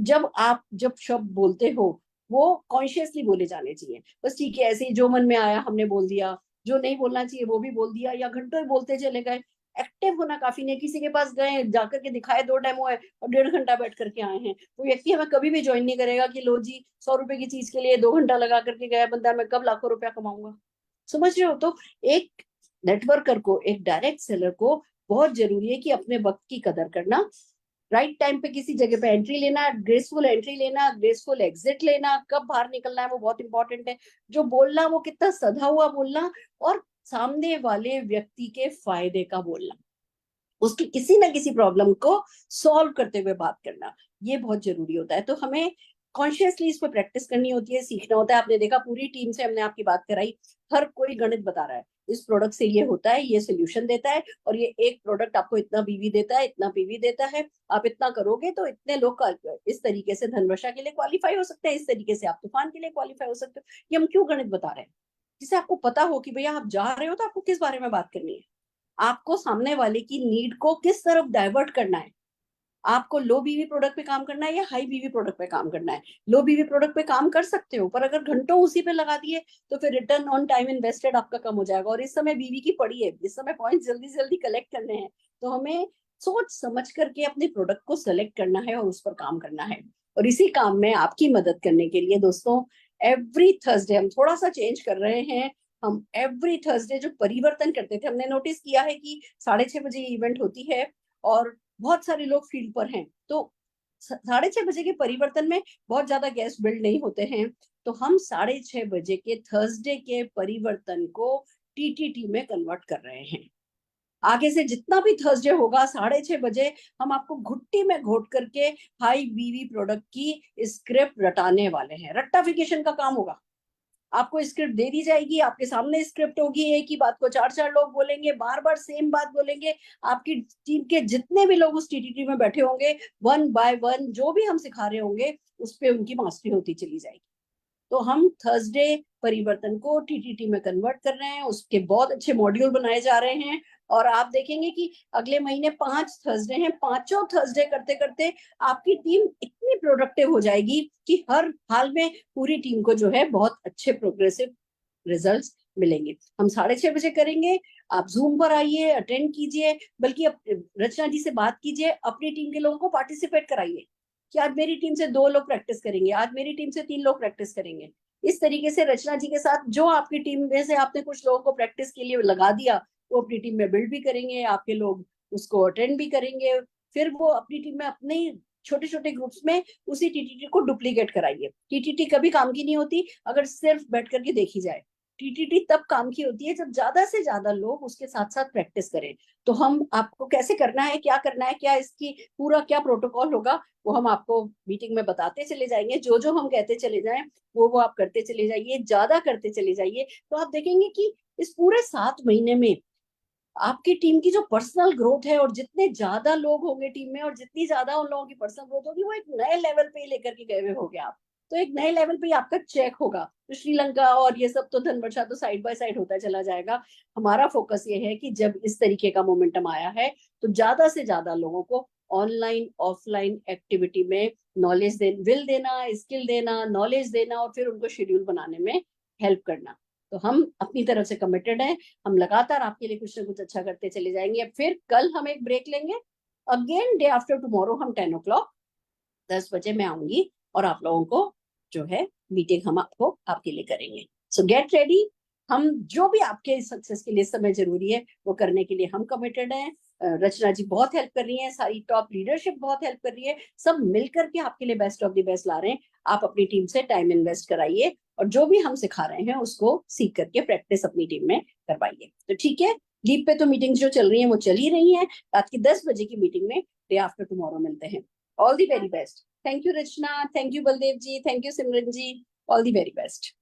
जब शब्द बोलते हो वो कॉन्शियसली बोले जाने चाहिए। बस ठीक है, ऐसे ही जो मन में आया हमने बोल दिया, जो नहीं बोलना चाहिए वो भी बोल दिया, या घंटों ही बोलते चले गए। एक्टिव होना काफी नहीं। किसी के पास गए, जाकर के दिखाए, 2 डेमो है और 1.5 घंटा बैठ करके आए हैं, वो व्यक्ति हमें कभी भी ज्वाइन नहीं करेगा कि लो जी 100 रुपए की चीज के लिए 2 घंटा लगा करके गया बंदा, मैं कब लाखों रुपया कमाऊंगा? समझ रहे हो? तो एक नेटवर्कर को, एक डायरेक्ट सेलर को बहुत जरूरी है कि अपने वक्त की कदर करना, राइट टाइम पे किसी जगह पे एंट्री लेना, ग्रेसफुल एंट्री लेना, ग्रेसफुल एग्जिट लेना, कब बाहर निकलना है वो बहुत इंपॉर्टेंट है। जो बोलना वो कितना सधा हुआ बोलना, और सामने वाले व्यक्ति के फायदे का बोलना, उसकी किसी ना किसी प्रॉब्लम को सॉल्व करते हुए बात करना, ये बहुत जरूरी होता है। तो हमें कॉन्शियसली इस पर प्रैक्टिस करनी होती है, सीखना होता है। आपने देखा पूरी टीम से हमने आपकी बात कराई, हर कोई गणित बता रहा है, इस प्रोडक्ट से ये होता है, ये सोल्यूशन देता है, और ये एक प्रोडक्ट आपको इतना बीवी देता है, इतना पीवी देता है, आप इतना करोगे तो इतने लोग इस तरीके से धनवर्षा के लिए क्वालिफाई हो सकते हैं, इस तरीके से आप तूफान के लिए क्वालिफाई हो सकते हो। ये हम क्यों गणित बता रहे हैं? जिससे आपको पता हो कि भैया आप जा रहे हो तो आपको किस बारे में बात करनी है, आपको सामने वाले की नीड को किस तरफ डाइवर्ट करना है। आपको लो बीवी प्रोडक्ट पे काम करना है या हाई बीवी प्रोडक्ट पे काम करना है? लो बीवी प्रोडक्ट पे काम कर सकते हो, पर अगर घंटों उसी पे लगा दिए तो फिर रिटर्न ऑन टाइम इन्वेस्टेड आपका कम हो जाएगा। और इस समय बीवी की पड़ी है, इस समय पॉइंट जल्दी जल्दी कलेक्ट करने हैं, तो हमें सोच समझ करके अपने प्रोडक्ट को सेलेक्ट करना है और उस पर काम करना है। और इसी काम में आपकी मदद करने के लिए दोस्तों, एवरी थर्सडे हम थोड़ा सा चेंज कर रहे हैं। हम एवरी थर्सडे जो परिवर्तन करते थे, हमने नोटिस किया है कि 6:30 बजे इवेंट होती है और बहुत सारे लोग फील्ड पर हैं, तो 6:30 बजे के परिवर्तन में बहुत ज्यादा गेस्ट बिल्ड नहीं होते हैं, तो हम 6:30 बजे के थर्सडे के परिवर्तन को टीटीटी में कन्वर्ट कर रहे हैं। आगे से जितना भी थर्सडे होगा 6:30 बजे हम आपको घुट्टी में घोट करके हाई बीवी प्रोडक्ट की स्क्रिप्ट रटाने वाले हैं। रट्टाफिकेशन का काम होगा, आपको स्क्रिप्ट दे दी जाएगी, आपके सामने स्क्रिप्ट होगी, एक ही बात को 4-4 लोग बोलेंगे, बार बार सेम बात बोलेंगे। आपकी टीम के जितने भी लोग उस टीटीटी में बैठे होंगे, 1 बाय 1 जो भी हम सिखा रहे होंगे उस पे उनकी मास्टरी होती चली जाएगी। तो हम थर्सडे परिवर्तन को टीटीटी में कन्वर्ट कर रहे हैं, उसके बहुत अच्छे मॉड्यूल बनाए जा रहे हैं, और आप देखेंगे कि अगले महीने 5 थर्सडे हैं, 5 थर्सडे करते करते आपकी टीम इतनी प्रोडक्टिव हो जाएगी कि हर हाल में पूरी टीम को जो है बहुत अच्छे प्रोग्रेसिव रिजल्ट्स मिलेंगे। हम 6:30 बजे करेंगे, आप जूम पर आइए, अटेंड कीजिए, बल्कि रचना जी से बात कीजिए, अपनी टीम के लोगों को पार्टिसिपेट कराइए कि आज मेरी टीम से 2 लोग प्रैक्टिस करेंगे, आज मेरी टीम से 3 लोग प्रैक्टिस करेंगे। इस तरीके से रचना जी के साथ जो आपकी टीम में से आपने कुछ लोगों को प्रैक्टिस के लिए लगा दिया, वो अपनी टीम में बिल्ड भी करेंगे, आपके लोग उसको अटेंड भी करेंगे, फिर वो अपनी टीम में अपने छोटे छोटे ग्रुप्स में उसी टीटीटी को डुप्लीकेट कराइए। टीटीटी कभी काम की नहीं होती अगर सिर्फ बैठ करके देखी जाए। टीटीटी तब काम की होती है जब ज्यादा से ज्यादा लोग उसके साथ साथ प्रैक्टिस करें। तो हम आपको कैसे करना है, क्या इसकी पूरा क्या प्रोटोकॉल होगा, वो हम आपको मीटिंग में बताते चले जाएंगे। जो जो हम कहते चले जाएं वो आप करते चले जाइए, ज्यादा करते चले जाइए, तो आप देखेंगे कि इस पूरे 7 महीने में आपकी टीम की जो पर्सनल ग्रोथ है, और जितने ज्यादा लोग होंगे टीम में और जितनी ज्यादा उन लोगों की पर्सनल ग्रोथ होगी, वो एक नए लेवल पे लेकर के गए हुए होगे आप। तो एक नए लेवल पे आपका चेक होगा। तो श्रीलंका और ये सब तो धनवर्षा तो साइड बाय साइड होता चला जाएगा। हमारा फोकस ये है कि जब इस तरीके का मोमेंटम आया है तो ज्यादा से ज्यादा लोगों को ऑनलाइन ऑफलाइन एक्टिविटी में नॉलेज विल देना, स्किल देना, नॉलेज देना, और फिर उनको शेड्यूल बनाने में हेल्प करना। तो हम अपनी तरफ से कमिटेड हैं, हम लगातार आपके लिए कुछ ना कुछ अच्छा करते चले जाएंगे। फिर कल हम एक ब्रेक लेंगे, अगेन डे आफ्टर टुमारो हम 10 o'clock 10 बजे मैं आऊंगी और आप लोगों को जो है मीटिंग हम आपके लिए करेंगे। सो गेट रेडी। हम जो भी आपके सक्सेस के लिए समय जरूरी है वो करने के लिए हम कमिटेड हैं। रचना जी बहुत हेल्प कर रही हैं, सारी टॉप लीडरशिप बहुत हेल्प कर रही है, सब मिलकर के आपके लिए बेस्ट ऑफ द बेस्ट ला रहे हैं। आप अपनी टीम से टाइम इन्वेस्ट कराइए और जो भी हम सिखा रहे हैं उसको सीख करके प्रैक्टिस अपनी टीम में करवाइए। तो ठीक है, लीप पे तो मीटिंग्स जो चल रही हैं वो चल ही रही हैं। रात की 10 बजे की मीटिंग में डे आफ्टर टुमारो मिलते हैं। All the very best. Thank you Rachna, thank you Baldev ji, thank you Simran ji, all the very best.